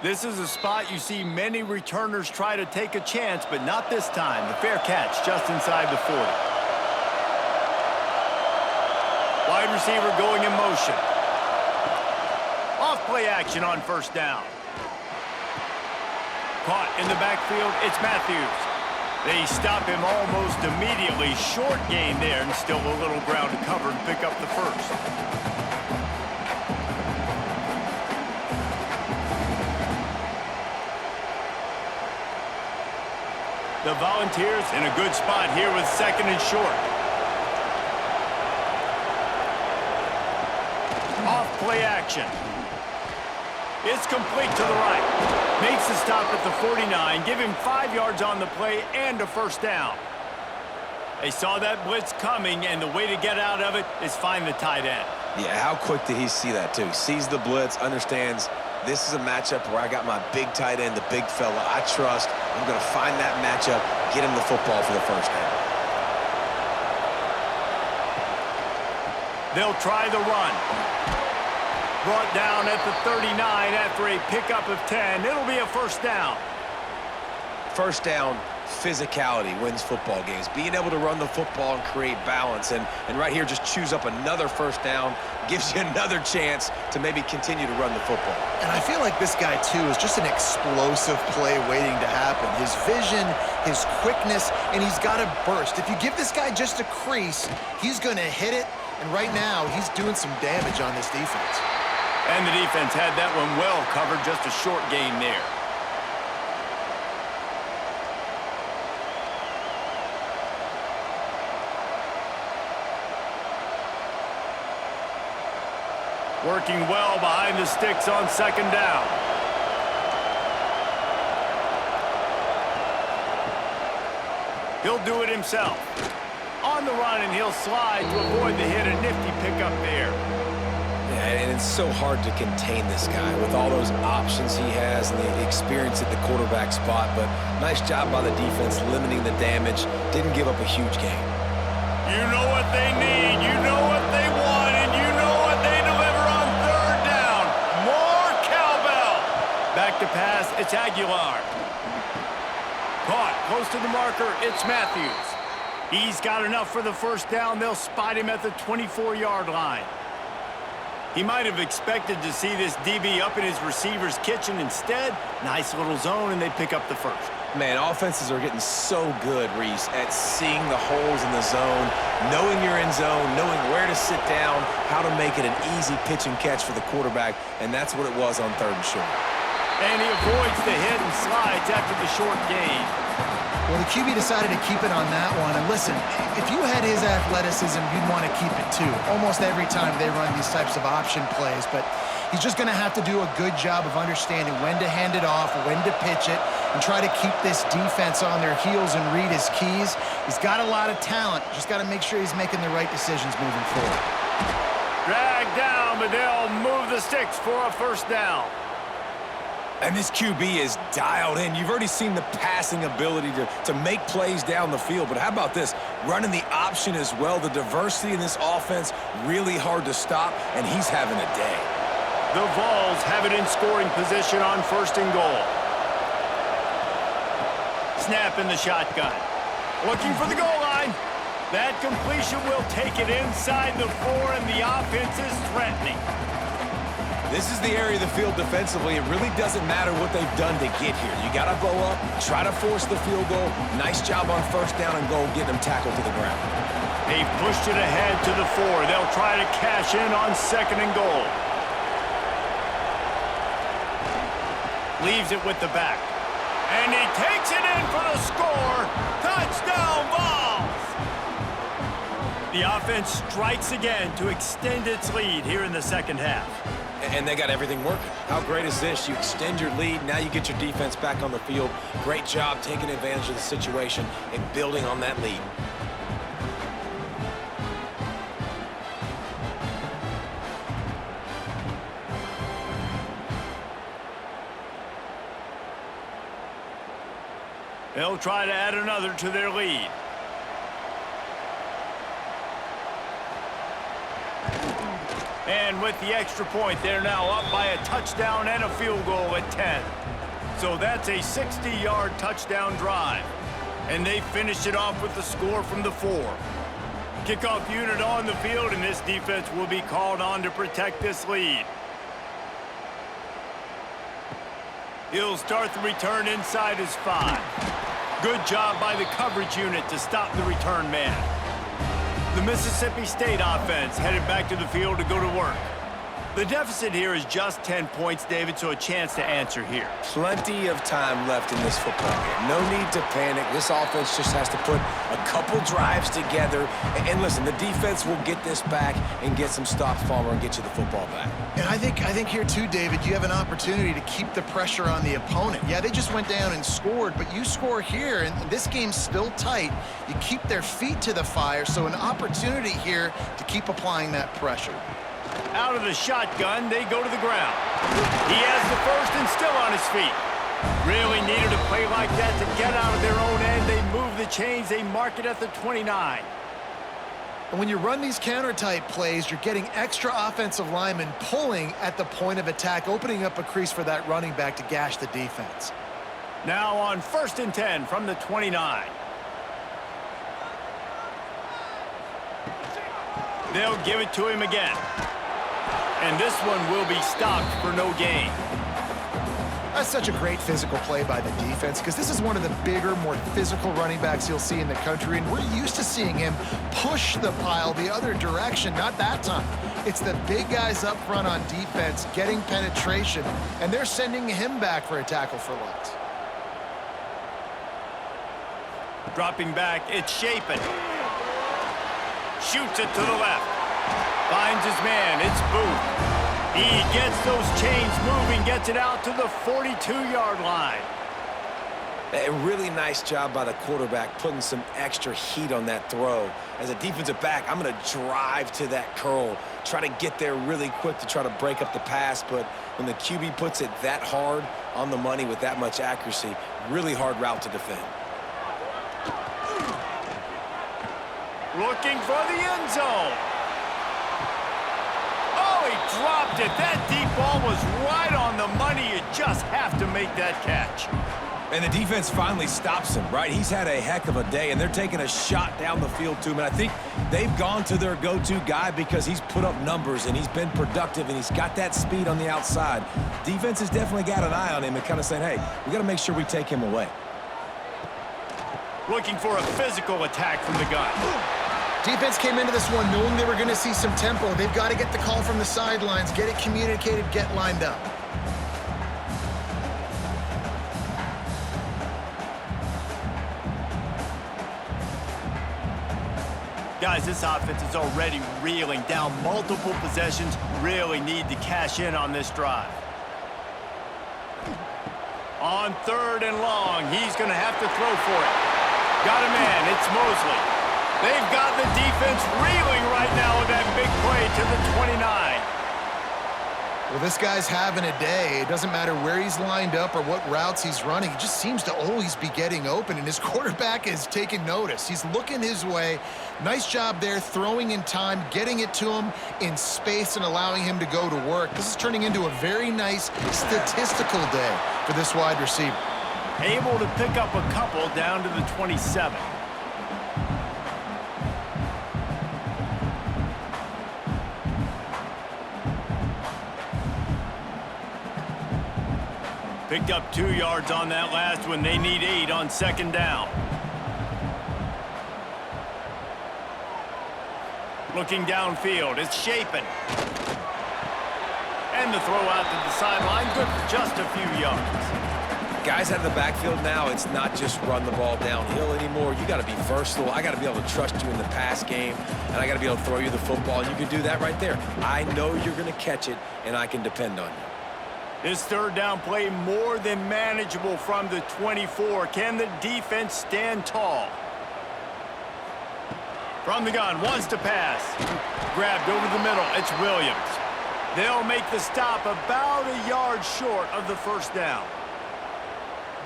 This is a spot you see many returners try to take a chance, but not this time. The fair catch just inside the 40. Wide receiver going in motion. Off play action on first down. Caught in the backfield, it's Matthews. They stop him almost immediately. Short gain there, and still a little ground to cover and pick up the first. The Volunteers in a good spot here with second and short. Off play action. It's complete to the right. Makes the stop at the 49. Give him 5 yards on the play and a first down. They saw that blitz coming, and the way to get out of it is find the tight end. Yeah, how quick did he see that, too? Sees the blitz, understands this is a matchup where I got my big tight end, the big fella I trust. I'm going to find that matchup, get him the football for the first down. They'll try the run. Brought down at the 39 after a pickup of 10. It'll be a first down. First down, physicality wins football games. Being able to run the football and create balance. And right here, just choose up another first down. Gives you another chance to maybe continue to run the football. And I feel like this guy, too, is just an explosive play waiting to happen. His vision, his quickness, and he's got a burst. If you give this guy just a crease, he's going to hit it. And right now, he's doing some damage on this defense. And the defense had that one well covered, just a short gain there. Working well behind the sticks on second down. He'll do it himself. On the run, and he'll slide to avoid the hit. A nifty pickup there. Yeah, and it's so hard to contain this guy with all those options he has and the experience at the quarterback spot. But nice job by the defense limiting the damage. Didn't give up a huge gain. You know what they need. You know what they want. And you know what they deliver on third down. More cowbell. Back to pass. It's Aguilar. Caught close to the marker. It's Matthews. He's got enough for the first down. They'll spot him at the 24-yard line. He might have expected to see this DB up in his receiver's kitchen. Instead, nice little zone, and they pick up the first. Man, offenses are getting so good, Reese, at seeing the holes in the zone, knowing you're in zone, knowing where to sit down, how to make it an easy pitch and catch for the quarterback, and that's what it was on third and short. And he avoids the hit and slides after the short gain. Well, the QB decided to keep it on that one. And listen, if you had his athleticism, you'd want to keep it too. Almost every time they run these types of option plays. But he's just going to have to do a good job of understanding when to hand it off, when to pitch it, and try to keep this defense on their heels and read his keys. He's got a lot of talent. Just got to make sure he's making the right decisions moving forward. Dragged down, but they'll move the sticks for a first down. And this QB is dialed in. You've already seen the passing ability to make plays down the field. But how about this? Running the option as well. The diversity in this offense, really hard to stop, and he's having a day. The Vols have it in scoring position on first and goal. Snap in the shotgun. Looking for the goal line. That completion will take it inside the 4, and the offense is threatening. This is the area of the field defensively. It really doesn't matter what they've done to get here. You got to bow up, try to force the field goal. Nice job on first down and goal, getting them tackled to the ground. They've pushed it ahead to the 4. They'll try to cash in on 2nd and goal. Leaves it with the back. And he takes it in for the score. Touchdown, Vols! The offense strikes again to extend its lead here in the second half. And they got everything working. How great is this? You extend your lead. Now you get your defense back on the field. Great job taking advantage of the situation and building on that lead. They'll try to add another to their lead. And with the extra point, they're now up by a touchdown and a field goal at 10. So that's a 60-yard touchdown drive. And they finished it off with the score from the 4. Kickoff unit on the field, and this defense will be called on to protect this lead. He'll start the return inside his 5. Good job by the coverage unit to stop the return man. The Mississippi State offense headed back to the field to go to work. The deficit here is just 10 points, David, so a chance to answer here. Plenty of time left in this football game. No need to panic. This offense just has to put a couple drives together. And listen, the defense will get this back and get some stops, Farmer, and get you the football back. And I think here too, David, you have an opportunity to keep the pressure on the opponent. Yeah, they just went down and scored, but you score here, and this game's still tight. You keep their feet to the fire, so an opportunity here to keep applying that pressure. Out of the shotgun, they go to the ground. He has the first and still on his feet. Really needed a play like that to get out of their own end. They move the chains. They mark it at the 29. And when you run these counter-type plays, you're getting extra offensive linemen pulling at the point of attack, opening up a crease for that running back to gash the defense. Now on 1st and 10 from the 29. They'll give it to him again. And this one will be stopped for no gain. That's such a great physical play by the defense because this is one of the bigger, more physical running backs you'll see in the country, and we're used to seeing him push the pile the other direction. Not that time. It's the big guys up front on defense getting penetration, and they're sending him back for a tackle for loss. Dropping back, it's Shapen. Shoots it to the left. Finds his man, it's Booth. He gets those chains moving, gets it out to the 42-yard line. A really nice job by the quarterback putting some extra heat on that throw. As a defensive back, I'm going to drive to that curl, try to get there really quick to try to break up the pass, but when the QB puts it that hard on the money with that much accuracy, really hard route to defend. Looking for the end zone. Oh, he dropped it. That deep ball was right on the money. You just have to make that catch. And the defense finally stops him, right? He's had a heck of a day, and they're taking a shot down the field to him. And I think they've gone to their go-to guy because he's put up numbers, and he's been productive, and he's got that speed on the outside. Defense has definitely got an eye on him and kind of saying, hey, we got to make sure we take him away. Looking for a physical attack from the gun. Defense came into this one knowing they were going to see some tempo. They've got to get the call from the sidelines, get it communicated, get lined up. Guys, this offense is already reeling down multiple possessions. Really need to cash in on this drive. On 3rd and long, he's going to have to throw for it. Got a man, it's Mosley. They've got the defense reeling right now with that big play to the 29. Well, this guy's having a day. It doesn't matter where he's lined up or what routes he's running. He just seems to always be getting open, and his quarterback is taking notice. He's looking his way. Nice job there, throwing in time, getting it to him in space and allowing him to go to work. This is turning into a very nice statistical day for this wide receiver. Able to pick up a couple down to the 27. Picked up 2 yards on that last one. They need 8 on second down. Looking downfield, it's Shapen. And the throw out to the sideline, good for just a few yards. Guys out of the backfield now, it's not just run the ball downhill anymore. You got to be versatile. I got to be able to trust you in the pass game, and I got to be able to throw you the football. And you can do that right there. I know you're going to catch it, and I can depend on you. This third down play more than manageable from the 24. Can the defense stand tall? From the gun, wants to pass. Grabbed over the middle, it's Williams. They'll make the stop about a yard short of the first down.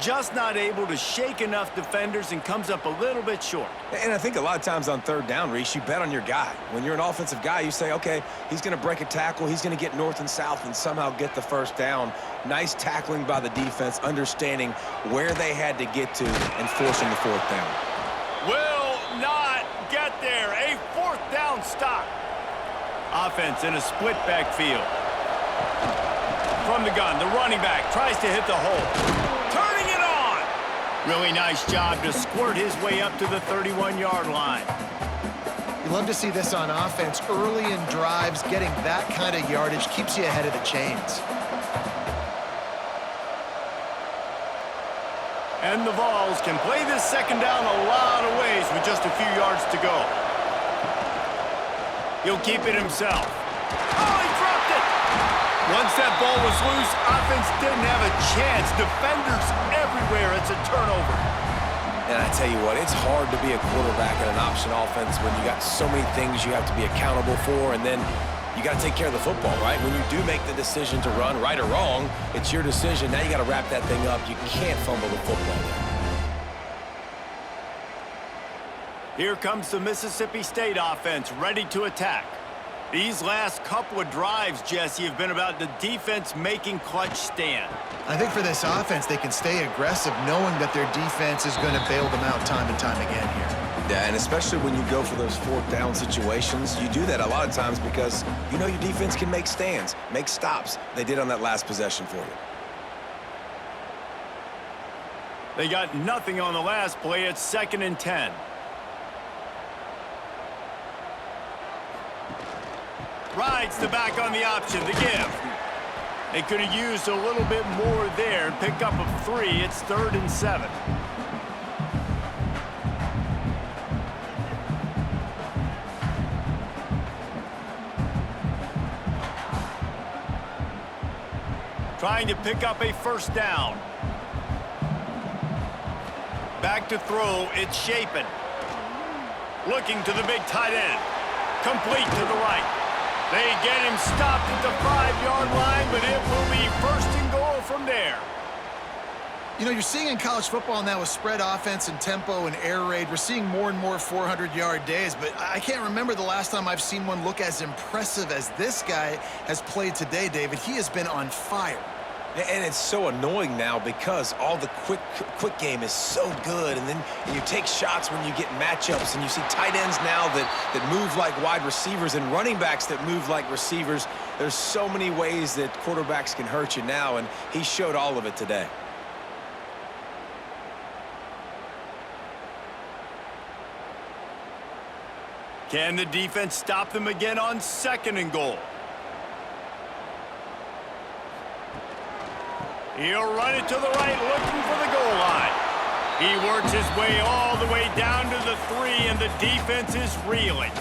Just not able to shake enough defenders and comes up a little bit short. And I think a lot of times on third down, Reese, you bet on your guy. When you're an offensive guy, you say, okay, he's going to break a tackle, he's going to get north and south and somehow get the first down. Nice tackling by the defense, understanding where they had to get to and forcing the fourth down. Will not get there. A fourth down stop. Offense in a split backfield. From the gun, the running back tries to hit the hole. Turning it on. Really nice job to squirt his way up to the 31-yard line. You love to see this on offense. Early in drives, getting that kind of yardage keeps you ahead of the chains. And the Vols can play this second down a lot of ways with just a few yards to go. He'll keep it himself. Oh, he dropped it! Once that ball was loose, offense didn't have a chance. Defenders everywhere. It's a turnover. And I tell you what, it's hard to be a quarterback in an option offense when you got so many things you have to be accountable for, and then you got to take care of the football, right? When you do make the decision to run, right or wrong, it's your decision. Now you got to wrap that thing up. You can't fumble the football there. Here comes the Mississippi State offense, ready to attack. These last couple of drives, Jesse, have been about the defense making clutch stand. I think for this offense, they can stay aggressive knowing that their defense is going to bail them out time and time again here. Yeah, and especially when you go for those fourth down situations, you do that a lot of times because you know your defense can make stands, make stops. They did on that last possession for you. They got nothing on the last play. It's 2nd and 10. Rides the back on the option, the give. They could have used a little bit more there. Pick up of 3. It's 3rd and 7. Trying to pick up a first down. Back to throw, it's Shapen. Looking to the big tight end. Complete to the right. They get him stopped at the 5-yard line, but it will be 1st and goal from there. You know, you're seeing in college football now with spread offense and tempo and air raid, we're seeing more and more 400-yard days, but I can't remember the last time I've seen one look as impressive as this guy has played today, David. He has been on fire. And it's so annoying now because all the quick game is so good, and then you take shots when you get matchups, and you see tight ends now that move like wide receivers and running backs that move like receivers. There's so many ways that quarterbacks can hurt you now, and he showed all of it today. Can the defense stop them again on 2nd and goal? He'll run it to the right, looking for the goal line. He works his way all the way down to the 3, and the defense is reeling.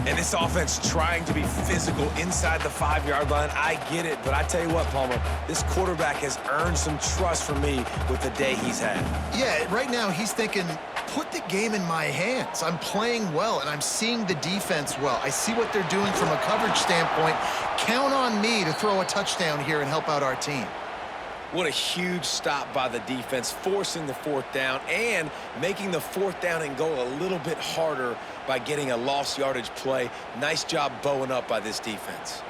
And this offense trying to be physical inside the 5-yard line. I get it, but I tell you what, Palmer, this quarterback has earned some trust from me with the day he's had. Yeah, right now he's thinking, put the game in my hands. I'm playing well, and I'm seeing the defense well. I see what they're doing from a coverage standpoint. Count on me to throw a touchdown here and help out our team. What a huge stop by the defense, forcing the 4th down and making the 4th down and go a little bit harder by getting a lost yardage play. Nice job bowing up by this defense.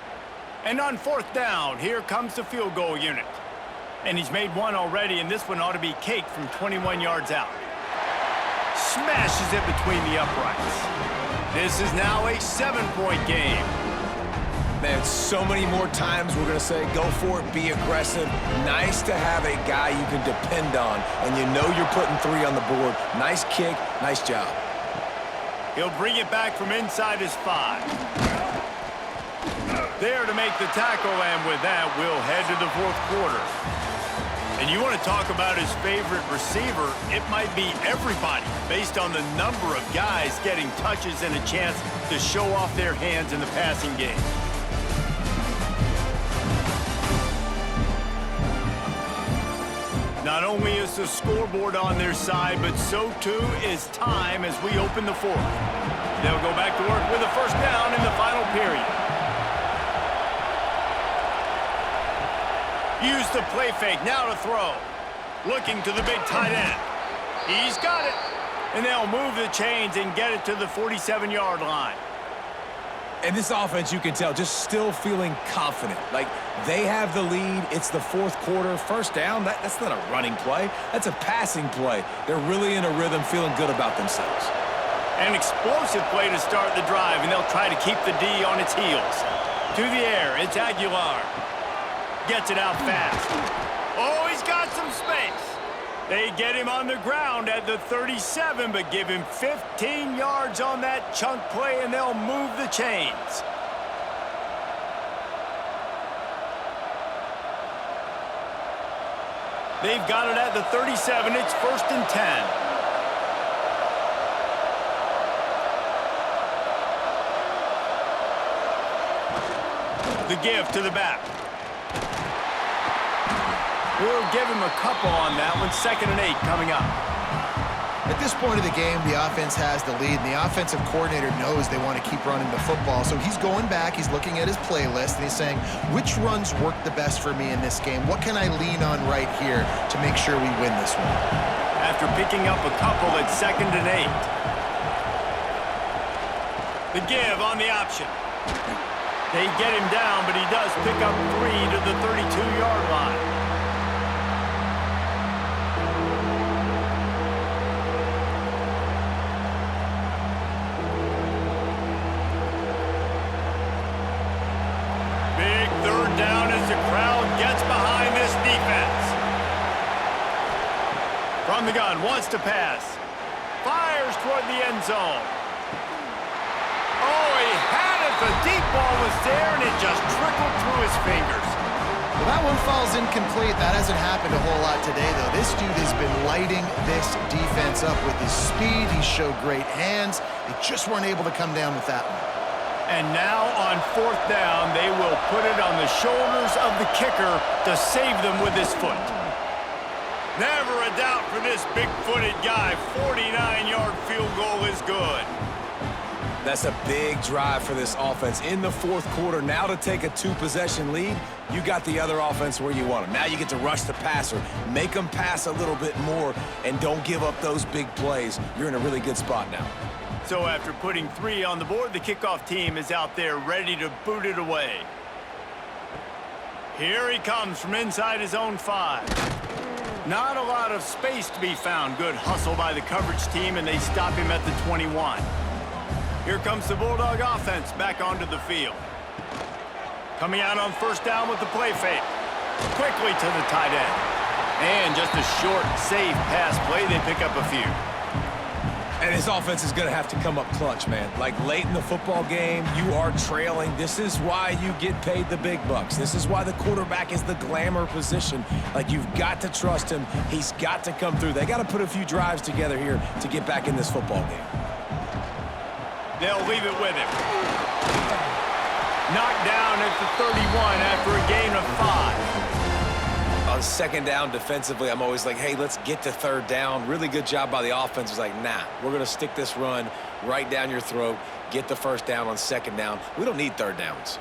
And on 4th down, here comes the field goal unit. And he's made one already, and this one ought to be caked from 21 yards out. Smashes it between the uprights. This is now a 7-point game. Man, so many more times we're going to say, go for it, be aggressive. Nice to have a guy you can depend on, and you know you're putting 3 on the board. Nice kick, nice job. He'll bring it back from inside his 5. There to make the tackle, and with that, we'll head to the 4th quarter. And you want to talk about his favorite receiver, it might be everybody based on the number of guys getting touches and a chance to show off their hands in the passing game. Not only is the scoreboard on their side, but so too is time as we open the 4th. They'll go back to work with a first down in the final period. Use the play fake, now to throw. Looking to the big tight end. He's got it. And they'll move the chains and get it to the 47-yard line. And this offense, you can tell, just still feeling confident. Like, they have the lead. It's the 4th quarter. First down, that's not a running play. That's a passing play. They're really in a rhythm, feeling good about themselves. An explosive play to start the drive, and they'll try to keep the D on its heels. To the air, it's Aguilar. Gets it out fast. Oh, he's got some space. They get him on the ground at the 37, but give him 15 yards on that chunk play, and they'll move the chains. They've got it at the 37. It's 1st and 10. The give to the back. We'll give him a couple on that one. 2nd and 8 coming up. At this point of the game, the offense has the lead, and the offensive coordinator knows they want to keep running the football. So he's going back, he's looking at his playlist, and he's saying, which runs work the best for me in this game? What can I lean on right here to make sure we win this one? After picking up a couple at 2nd and 8. The give on the option. They get him down, but he does pick up 3 to the 32-yard line. Big 3rd down as the crowd gets behind this defense. From the gun, wants to pass. Fires toward the end zone. Oh, he had it. The deep ball was there, and it just trickled through his fingers. Well, that one falls incomplete. That hasn't happened a whole lot today, though. This dude has been lighting this defense up with his speed. He showed great hands. They just weren't able to come down with that one. And now on 4th down, they will put it on the shoulders of the kicker to save them with his foot. Never a doubt for this big-footed guy. 49-yard field goal is good. That's a big drive for this offense in the 4th quarter. Now to take a 2-possession lead, you got the other offense where you want them. Now you get to rush the passer, make them pass a little bit more, and don't give up those big plays. You're in a really good spot now. So after putting 3 on the board, the kickoff team is out there ready to boot it away. Here he comes from inside his own 5. Not a lot of space to be found. Good hustle by the coverage team, and they stop him at the 21. Here comes the Bulldog offense back onto the field. Coming out on 1st down with the play fake. Quickly to the tight end. And just a short, safe pass play. They pick up a few. And his offense is going to have to come up clutch, man. Like, late in the football game, you are trailing. This is why you get paid the big bucks. This is why the quarterback is the glamour position. Like, you've got to trust him. He's got to come through. They got to put a few drives together here to get back in this football game. They'll leave it with him. Knocked down at the 31 after a gain of 5. On 2nd down defensively, I'm always like, hey, let's get to 3rd down. Really good job by the offense. It's like, nah, we're going to stick this run right down your throat, get the 1st down on 2nd down. We don't need 3rd downs.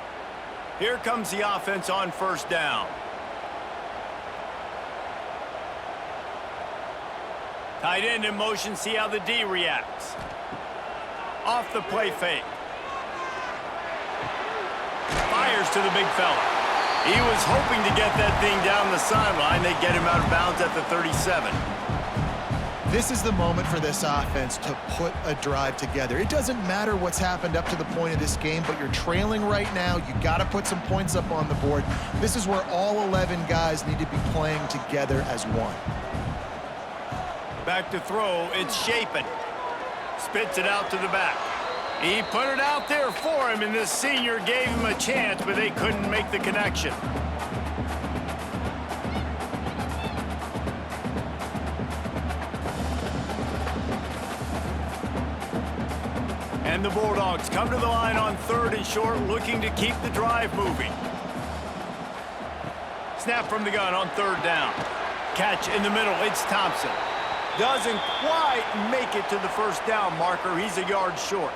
Here comes the offense on 1st down. Tight end in motion, see how the D reacts. Off the play fake. Fires to the big fella. He was hoping to get that thing down the sideline. They get him out of bounds at the 37. This is the moment for this offense to put a drive together. It doesn't matter what's happened up to the point of this game, but you're trailing right now. You got to put some points up on the board. This is where all 11 guys need to be playing together as one. Back to throw, it's Chapin. Spits it out to the back. He put it out there for him, and this senior gave him a chance, but they couldn't make the connection. And the Bulldogs come to the line on 3rd and short, looking to keep the drive moving. Snap from the gun on 3rd down. Catch in the middle, it's Thompson. Doesn't quite make it to the 1st down marker. He's a yard short.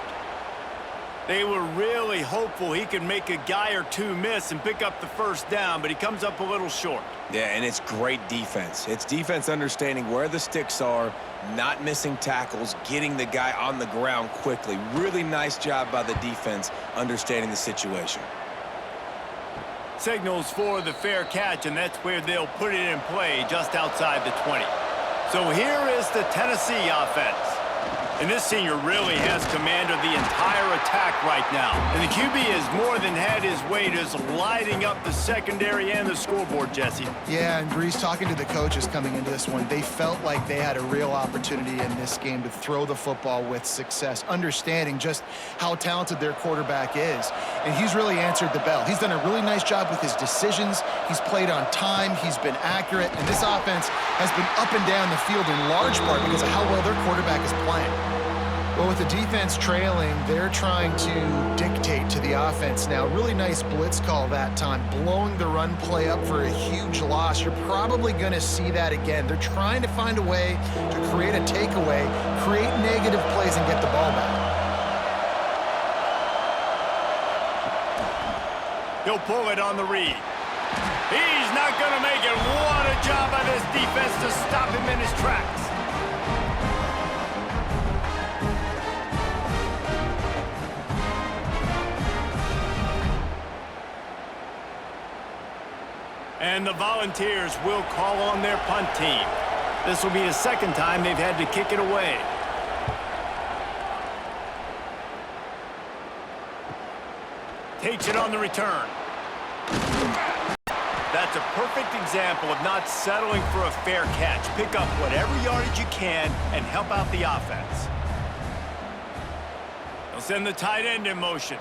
They were really hopeful he could make a guy or two miss and pick up the 1st down, but he comes up a little short. Yeah, and it's great defense. It's defense understanding where the sticks are, not missing tackles, getting the guy on the ground quickly. Really nice job by the defense understanding the situation. Signals for the fair catch, and that's where they'll put it in play just outside the 20. So here is the Tennessee offense. And this senior really has command of the entire attack right now. And the QB has more than had his way just lighting up the secondary and the scoreboard, Jesse. Yeah, and Grease, talking to the coaches coming into this one, they felt like they had a real opportunity in this game to throw the football with success, understanding just how talented their quarterback is. And he's really answered the bell. He's done a really nice job with his decisions. He's played on time. He's been accurate. And this offense has been up and down the field in large part because of how well their quarterback is playing. Well, with the defense trailing, they're trying to dictate to the offense now. Really nice blitz call that time, blowing the run play up for a huge loss. You're probably going to see that again. They're trying to find a way to create a takeaway, create negative plays, and get the ball back. He'll pull it on the read. He's not going to make it. What a job by this defense to stop him in his tracks. And the Volunteers will call on their punt team. This will be the 2nd time they've had to kick it away. Takes it on the return. That's a perfect example of not settling for a fair catch. Pick up whatever yardage you can and help out the offense. They'll send the tight end in motion.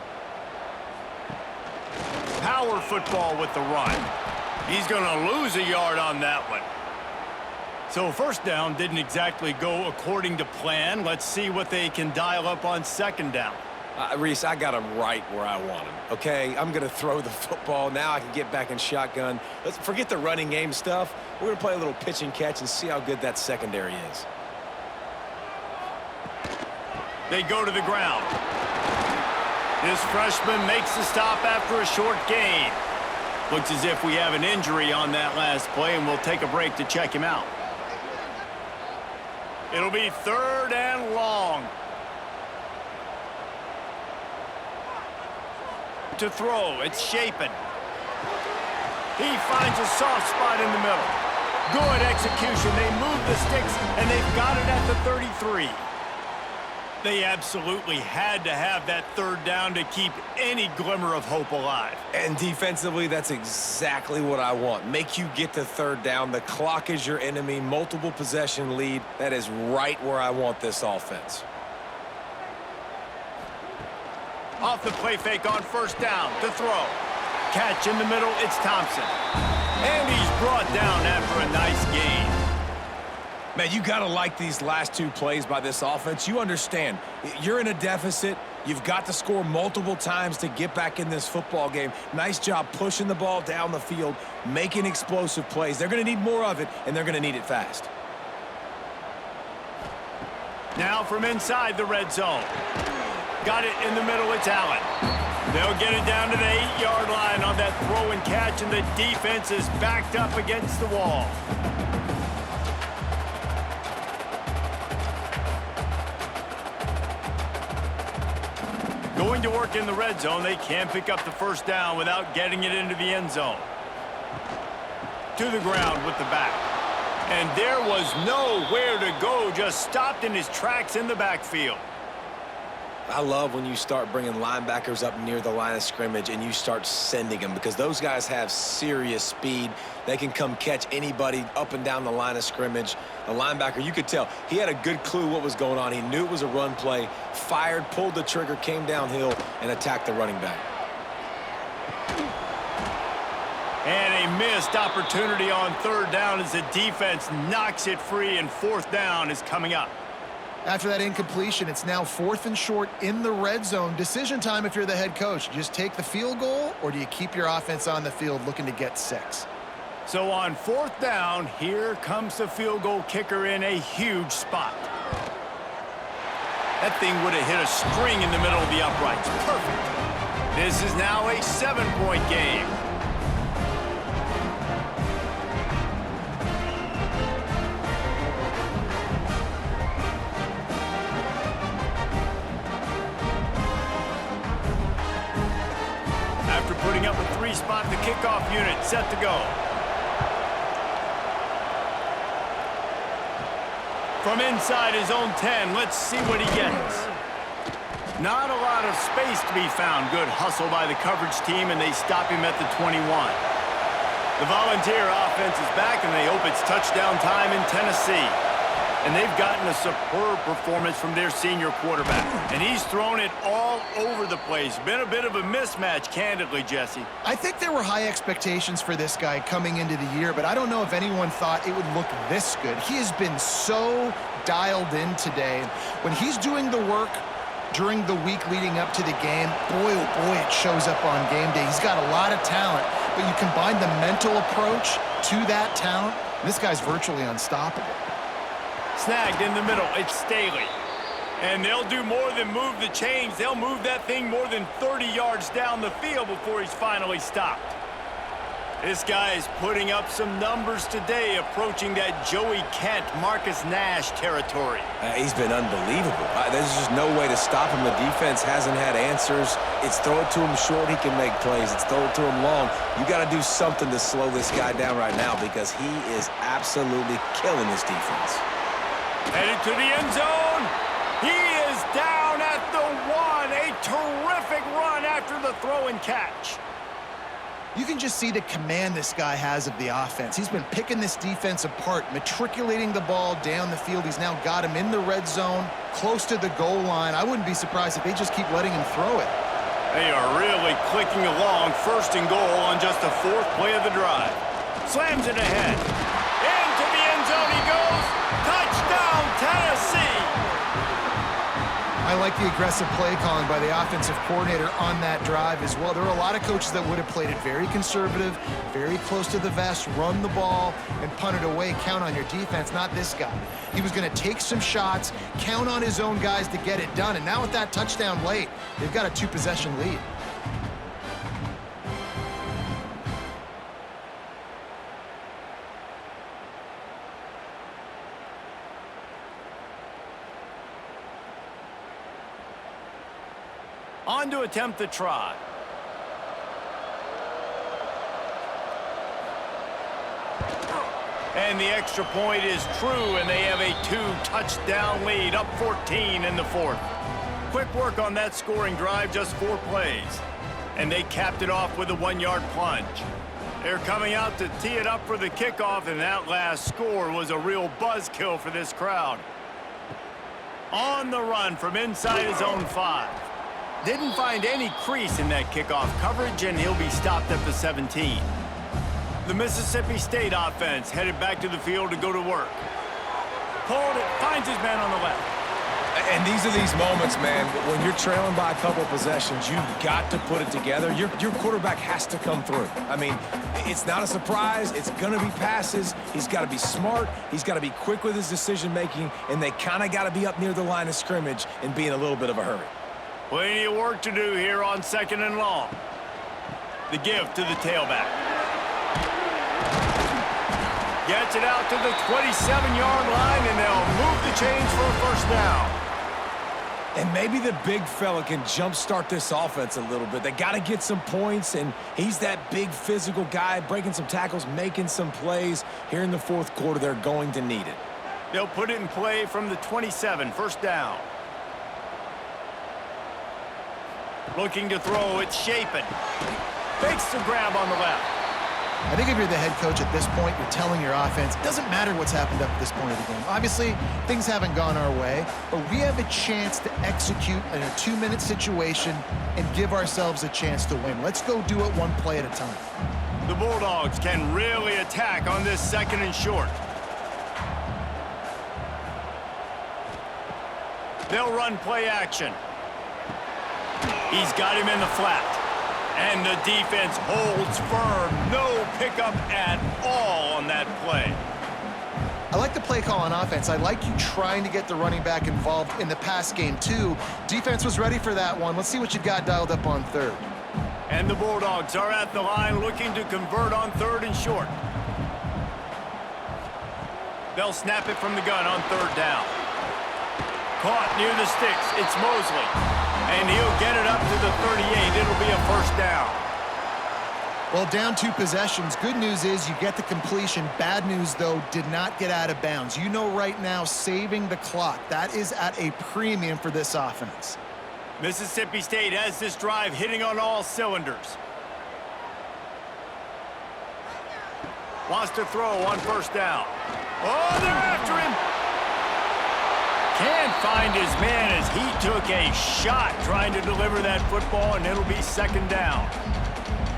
Power football with the run. He's going to lose a yard on that one. So 1st down didn't exactly go according to plan. Let's see what they can dial up on 2nd down. Reese, I got him right where I want him, okay? I'm going to throw the football. Now I can get back in shotgun. Let's forget the running game stuff. We're going to play a little pitch and catch and see how good that secondary is. They go to the ground. This freshman makes the stop after a short gain. Looks as if we have an injury on that last play, and we'll take a break to check him out. It'll be 3rd and long. To throw, it's Chapin. He finds a soft spot in the middle. Good execution. They move the sticks, and they've got it at the 33. They absolutely had to have that 3rd down to keep any glimmer of hope alive. And defensively, that's exactly what I want. Make you get to 3rd down. The clock is your enemy. Multiple possession lead. That is right where I want this offense. Off the play fake on 1st down to throw. Catch in the middle, it's Thompson. And he's brought down after a nice gain. Man, you got to like these last 2 plays by this offense. You understand, you're in a deficit. You've got to score multiple times to get back in this football game. Nice job pushing the ball down the field, making explosive plays. They're going to need more of it, and they're going to need it fast. Now from inside the red zone. Got it in the middle, it's Allen. They'll get it down to the 8-yard line on that throw and catch, and the defense is backed up against the wall. Going to work in the red zone, they can't pick up the 1st down without getting it into the end zone. To the ground with the back. And there was nowhere to go, just stopped in his tracks in the backfield. I love when you start bringing linebackers up near the line of scrimmage and you start sending them, because those guys have serious speed. They can come catch anybody up and down the line of scrimmage. The linebacker, you could tell, he had a good clue what was going on. He knew it was a run play, fired, pulled the trigger, came downhill, and attacked the running back. And a missed opportunity on third down as the defense knocks it free, and fourth down is coming up. After that incompletion, it's now 4th and short in the red zone. Decision time if you're the head coach. You just take the field goal, or do you keep your offense on the field looking to get 6? So on fourth down, here comes the field goal kicker in a huge spot. That thing would have hit a string in the middle of the uprights. Perfect. This is now a 7-point game. After putting up a 3-spot, the kickoff unit set to go. From inside his own 10, let's see what he gets. Not a lot of space to be found. Good hustle by the coverage team, and they stop him at the 21. The Volunteer offense is back, and they hope it's touchdown time in Tennessee. And they've gotten a superb performance from their senior quarterback. And he's thrown it all over the place. Been a bit of a mismatch, candidly, Jesse. I think there were high expectations for this guy coming into the year, but I don't know if anyone thought it would look this good. He has been so dialed in today. When he's doing the work during the week leading up to the game, boy, oh boy, it shows up on game day. He's got a lot of talent, but you combine the mental approach to that talent, this guy's virtually unstoppable. Snagged in the middle, it's Staley. And they'll do more than move the chains. They'll move that thing more than 30 yards down the field before he's finally stopped. This guy is putting up some numbers today, approaching that Joey Kent, Marcus Nash territory. He's been unbelievable. There's just no way to stop him. The defense hasn't had answers. It's throw it to him short, he can make plays. It's throw it to him long. You got to do something to slow this guy down right now, because he is absolutely killing this defense. Headed to the end zone. He is down at the 1. A terrific run after the throw and catch. You can just see the command this guy has of the offense. He's been picking this defense apart, matriculating the ball down the field. He's now got him in the red zone, close to the goal line. I wouldn't be surprised if they just keep letting him throw it. They are really clicking along. 1st and goal on just the 4th play of the drive. Slams it ahead. Into the end zone he goes. Touchdown, Tennessee! I like the aggressive play calling by the offensive coordinator on that drive as well. There are a lot of coaches that would have played it very conservative, very close to the vest, run the ball, and punt it away, count on your defense. Not this guy. He was going to take some shots, count on his own guys to get it done, and now with that touchdown late, they've got a 2-possession lead. On to attempt the try. And the extra point is true, and they have a 2-touchdown lead, up 14 in the 4th. Quick work on that scoring drive, just 4 plays. And they capped it off with a 1-yard plunge. They're coming out to tee it up for the kickoff, and that last score was a real buzzkill for this crowd. On the run from inside his own 5. Didn't find any crease in that kickoff coverage, and he'll be stopped at the 17. The Mississippi State offense headed back to the field to go to work. Pulled it, finds his man on the left. And these are these moments, man, when you're trailing by a couple of possessions, you've got to put it together. Your quarterback has to come through. I mean, it's not a surprise. It's going to be passes. He's got to be smart. He's got to be quick with his decision-making, and they kind of got to be up near the line of scrimmage and be in a little bit of a hurry. Plenty of work to do here on 2nd and long. The give to the tailback. Gets it out to the 27-yard line, and they'll move the chains for a 1st down. And maybe the big fella can jumpstart this offense a little bit. They got to get some points, and he's that big physical guy, breaking some tackles, making some plays. Here in the fourth quarter, they're going to need it. They'll put it in play from the 27, first down. Looking to throw, it's Shapen. Makes the grab on the left. I think if you're the head coach at this point, you're telling your offense, it doesn't matter what's happened up at this point of the game. Obviously, things haven't gone our way, but we have a chance to execute in a 2-minute situation and give ourselves a chance to win. Let's go do it one play at a time. The Bulldogs can really attack on this 2nd and short. They'll run play action. He's got him in the flat. And the defense holds firm. No pickup at all on that play. I like the play call on offense. I like you trying to get the running back involved in the pass game, too. Defense was ready for that one. Let's see what you got dialed up on 3rd. And the Bulldogs are at the line looking to convert on 3rd and short. They'll snap it from the gun on 3rd down. Caught near the sticks. It's Mosley. And he'll get it up to the 38. It'll be a first down. Well, down 2 possessions. Good news is you get the completion. Bad news, though, did not get out of bounds. You know right now, saving the clock. That is at a premium for this offense. Mississippi State has this drive hitting on all cylinders. Wants to throw on first down. Oh, they're after him. Can't find his man as he took a shot trying to deliver that football, and it'll be 2nd down.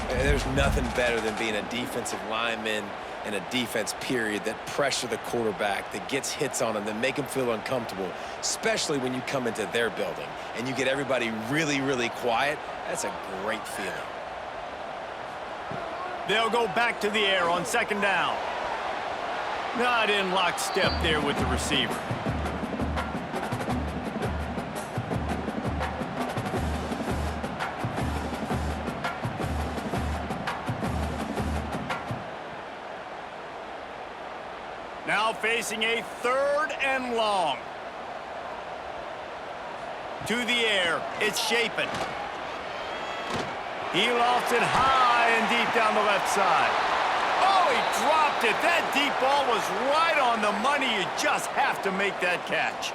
There's nothing better than being a defensive lineman and a defense period that pressure the quarterback, that gets hits on him, that make him feel uncomfortable, especially when you come into their building and you get everybody really, really quiet. That's a great feeling. They'll go back to the air on 2nd down. Not in lockstep there with the receiver. Now facing a 3rd and long. To the air, it's Shapen. He lofts it high and deep down the left side. Oh, he dropped it. That deep ball was right on the money. You just have to make that catch.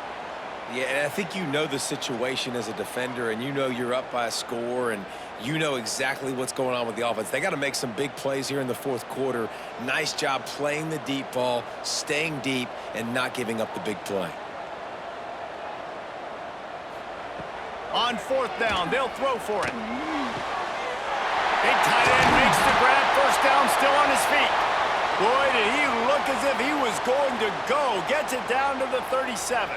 Yeah, and I think you know the situation as a defender, and you know you're up by a score, and you know exactly what's going on with the offense. They got to make some big plays here in the fourth quarter. Nice job playing the deep ball, staying deep, and not giving up the big play. On 4th down, they'll throw for it. Big tight end makes the grab. First down, still on his feet. Boy, did he look as if he was going to go. Gets it down to the 37.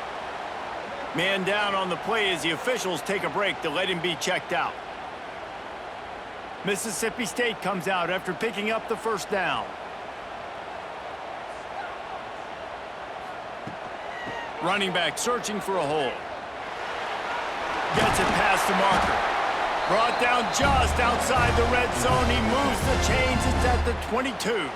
Man down on the play as the officials take a break to let him be checked out. Mississippi State comes out after picking up the first down. Running back searching for a hole. Gets it past the marker. Brought down just outside the red zone. He moves the chains. It's at the 22.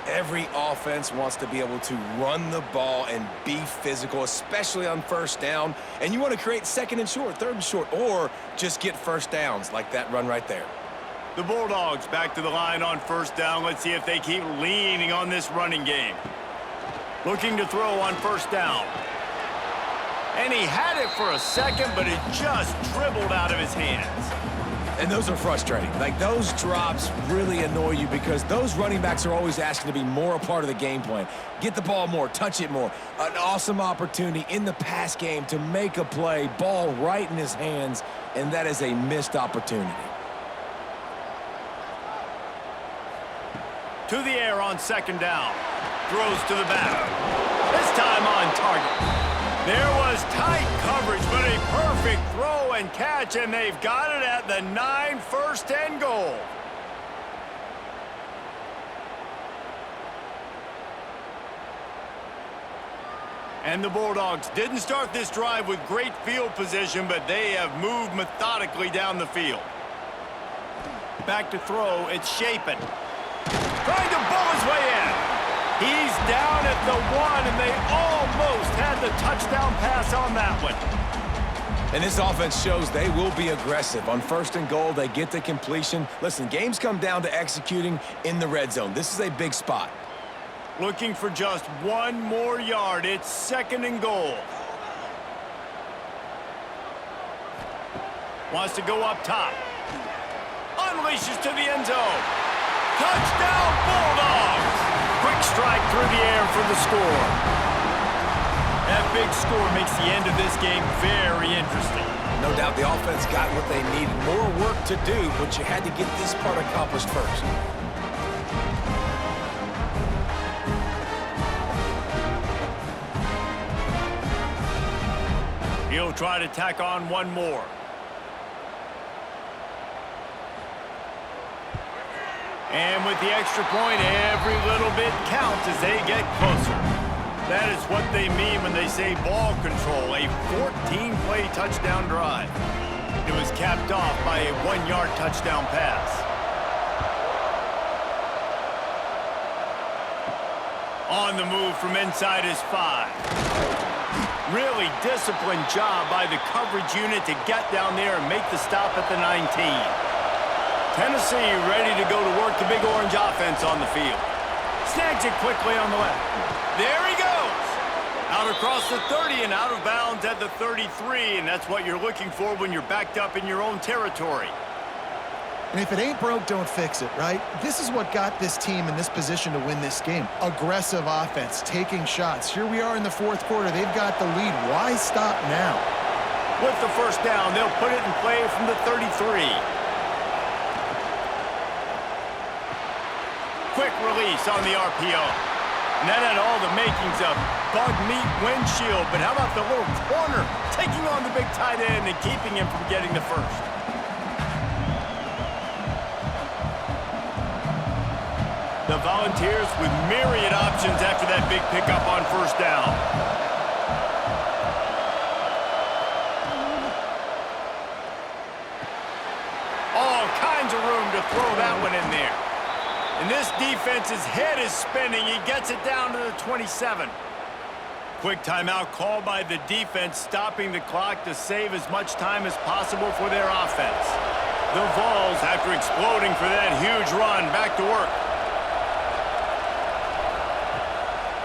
Every offense wants to be able to run the ball and be physical, especially on first down. And you want to create 2nd and short, 3rd and short, or just get first downs like that run right there. The Bulldogs back to the line on first down. Let's see if they keep leaning on this running game. Looking to throw on first down. And he had it for a second, but it just dribbled out of his hands. And those are frustrating. Like, those drops really annoy you because those running backs are always asking to be more a part of the game plan. Get the ball more, touch it more. An awesome opportunity in the pass game to make a play, ball right in his hands, and that is a missed opportunity. To the air on 2nd down. Throws to the back. This time on target. There was tight coverage, but a perfect throw and catch, and they've got it at the 9, 1st and goal. And the Bulldogs didn't start this drive with great field position, but they have moved methodically down the field. Back to throw, it's Shapen. Trying to bull his way in. He's down at the 1, and they almost had the touchdown pass on that one. And this offense shows they will be aggressive. On 1st and goal, they get the completion. Listen, games come down to executing in the red zone. This is a big spot. Looking for just 1 more yard. It's 2nd and goal. Wants to go up top. Unleashes to the end zone. Touchdown, Bulldogs! Quick strike through the air for the score. That big score makes the end of this game very interesting. No doubt the offense got what they needed. More work to do, but you had to get this part accomplished first. He'll try to tack on 1 more. And with the extra point, every little bit counts as they get closer. That is what they mean when they say ball control, a 14-play touchdown drive. It was capped off by a 1-yard touchdown pass. On the move from inside his 5. Really disciplined job by the coverage unit to get down there and make the stop at the 19. Tennessee ready to go to work the big orange offense on the field. Snags it quickly on the left. There he goes. Out across the 30 and out of bounds at the 33, and that's what you're looking for when you're backed up in your own territory. And if it ain't broke, don't fix it, right? This is what got this team in this position to win this game. Aggressive offense, taking shots. Here we are in the 4th quarter. They've got the lead. Why stop now? With the 1st down, they'll put it in play from the 33. Quick release on the RPO. And that had all the makings of bug meat windshield, but how about the little corner taking on the big tight end and keeping him from getting the first? The Volunteers with myriad options after that big pickup on 1st down. All kinds of room to throw that one in there. And this defense's head is spinning. He gets it down to the 27. Quick timeout called by the defense, stopping the clock to save as much time as possible for their offense. The Vols, after exploding for that huge run, back to work.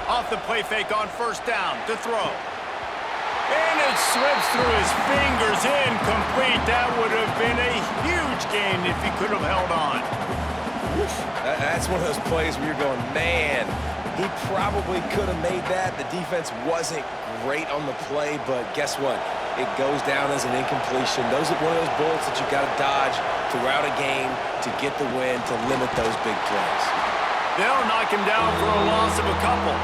Off the play fake on 1st down to throw. And it slips through his fingers, incomplete. That would have been a huge gain if he could have held on. That's one of those plays where you're going, man, he probably could have made that. The defense wasn't great on the play, but guess what? It goes down as an incompletion. Those are one of those bullets that you've got to dodge throughout a game to get the win, to limit those big plays. They'll knock him down for a loss of a couple.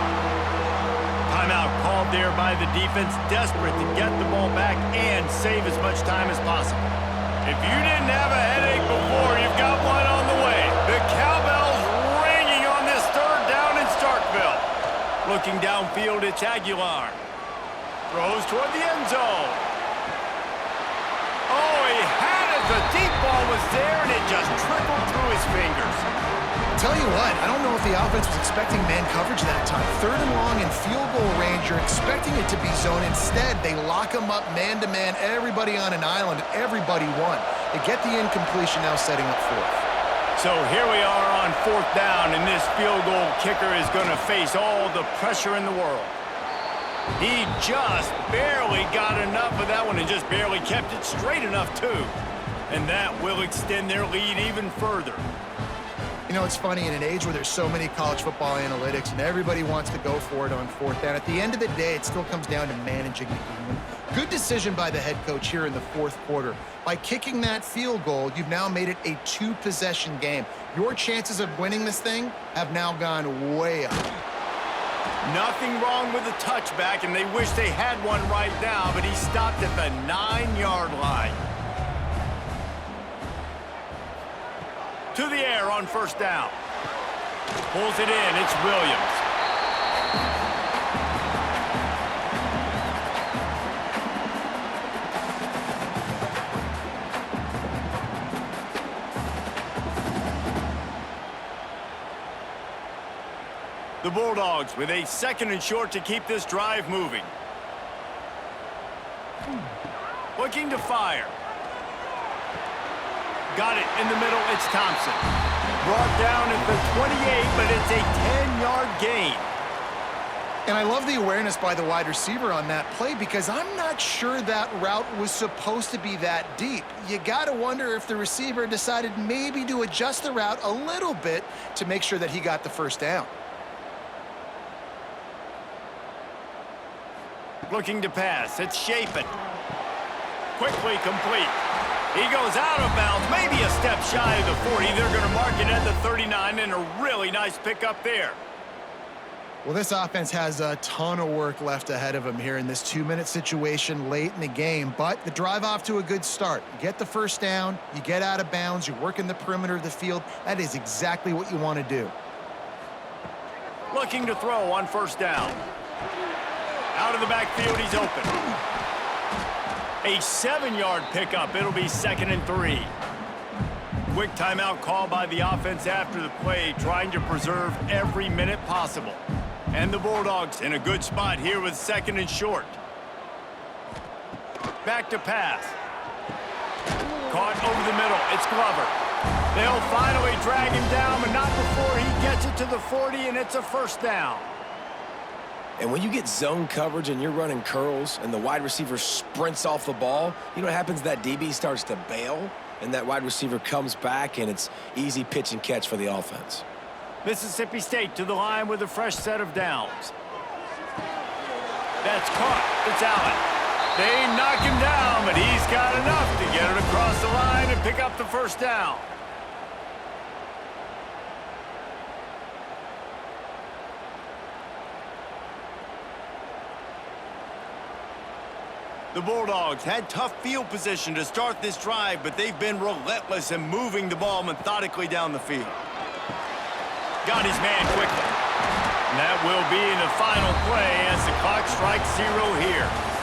Timeout called there by the defense, desperate to get the ball back and save as much time as possible. If you didn't have a headache before, you've got one on the way. The cowbell's ringing on this 3rd down in Starkville. Looking downfield, it's Aguilar. Throws toward the end zone. Oh, he had it. The deep ball was there, and it just trickled through his fingers. Tell you what, I don't know if the offense was expecting man coverage that time. 3rd and long in field goal range, you're expecting it to be zone. Instead, they lock them up man-to-man, everybody on an island, and everybody won. They get the incompletion, now setting up 4th. So here we are on 4th down, and this field goal kicker is going to face all the pressure in the world. He just barely got enough of that one and just barely kept it straight enough, too. And that will extend their lead even further. You know, it's funny, in an age where there's so many college football analytics and everybody wants to go for it on 4th down, at the end of the day, it still comes down to managing the game. Good decision by the head coach here in the 4th quarter. By kicking that field goal, you've now made it a 2-possession game. Your chances of winning this thing have now gone way up. Nothing wrong with the touchback, and they wish they had one right now, but he stopped at the 9-yard line. To the air on 1st down. Pulls it in. It's Williams. The Bulldogs with a 2nd and short to keep this drive moving. looking to fire. Got it in the middle. It's Thompson. Brought down at the 28, but it's a 10-yard gain. And I love the awareness by the wide receiver on that play because I'm not sure that route was supposed to be that deep. You got to wonder if the receiver decided maybe to adjust the route a little bit to make sure that he got the first down. Looking to pass. It's Shapin. Quickly complete. He goes out of bounds, maybe a step shy of the 40. They're going to mark it at the 39, and a really nice pickup there. Well, this offense has a ton of work left ahead of them here in this 2-minute situation late in the game, but the drive off to a good start. You get the first down, you get out of bounds, you work in the perimeter of the field. That is exactly what you want to do. Looking to throw on first down. Out of the backfield, he's open. A 7-yard pickup. It'll be 2nd and 3. Quick timeout call by the offense after the play, trying to preserve every minute possible. And the Bulldogs in a good spot here with 2nd and short. Back to pass. Caught over the middle. It's Glover. They'll finally drag him down, but not before he gets it to the 40, and it's a first down. And when you get zone coverage and you're running curls and the wide receiver sprints off the ball, you know what happens? That DB starts to bail, and that wide receiver comes back, and it's easy pitch and catch for the offense. Mississippi State to the line with a fresh set of downs. That's caught. It's Allen. They knock him down, but he's got enough to get it across the line and pick up the first down. The Bulldogs had tough field position to start this drive, but they've been relentless in moving the ball methodically down the field. Got his man quickly. And that will be the final play as the clock strikes 0 here.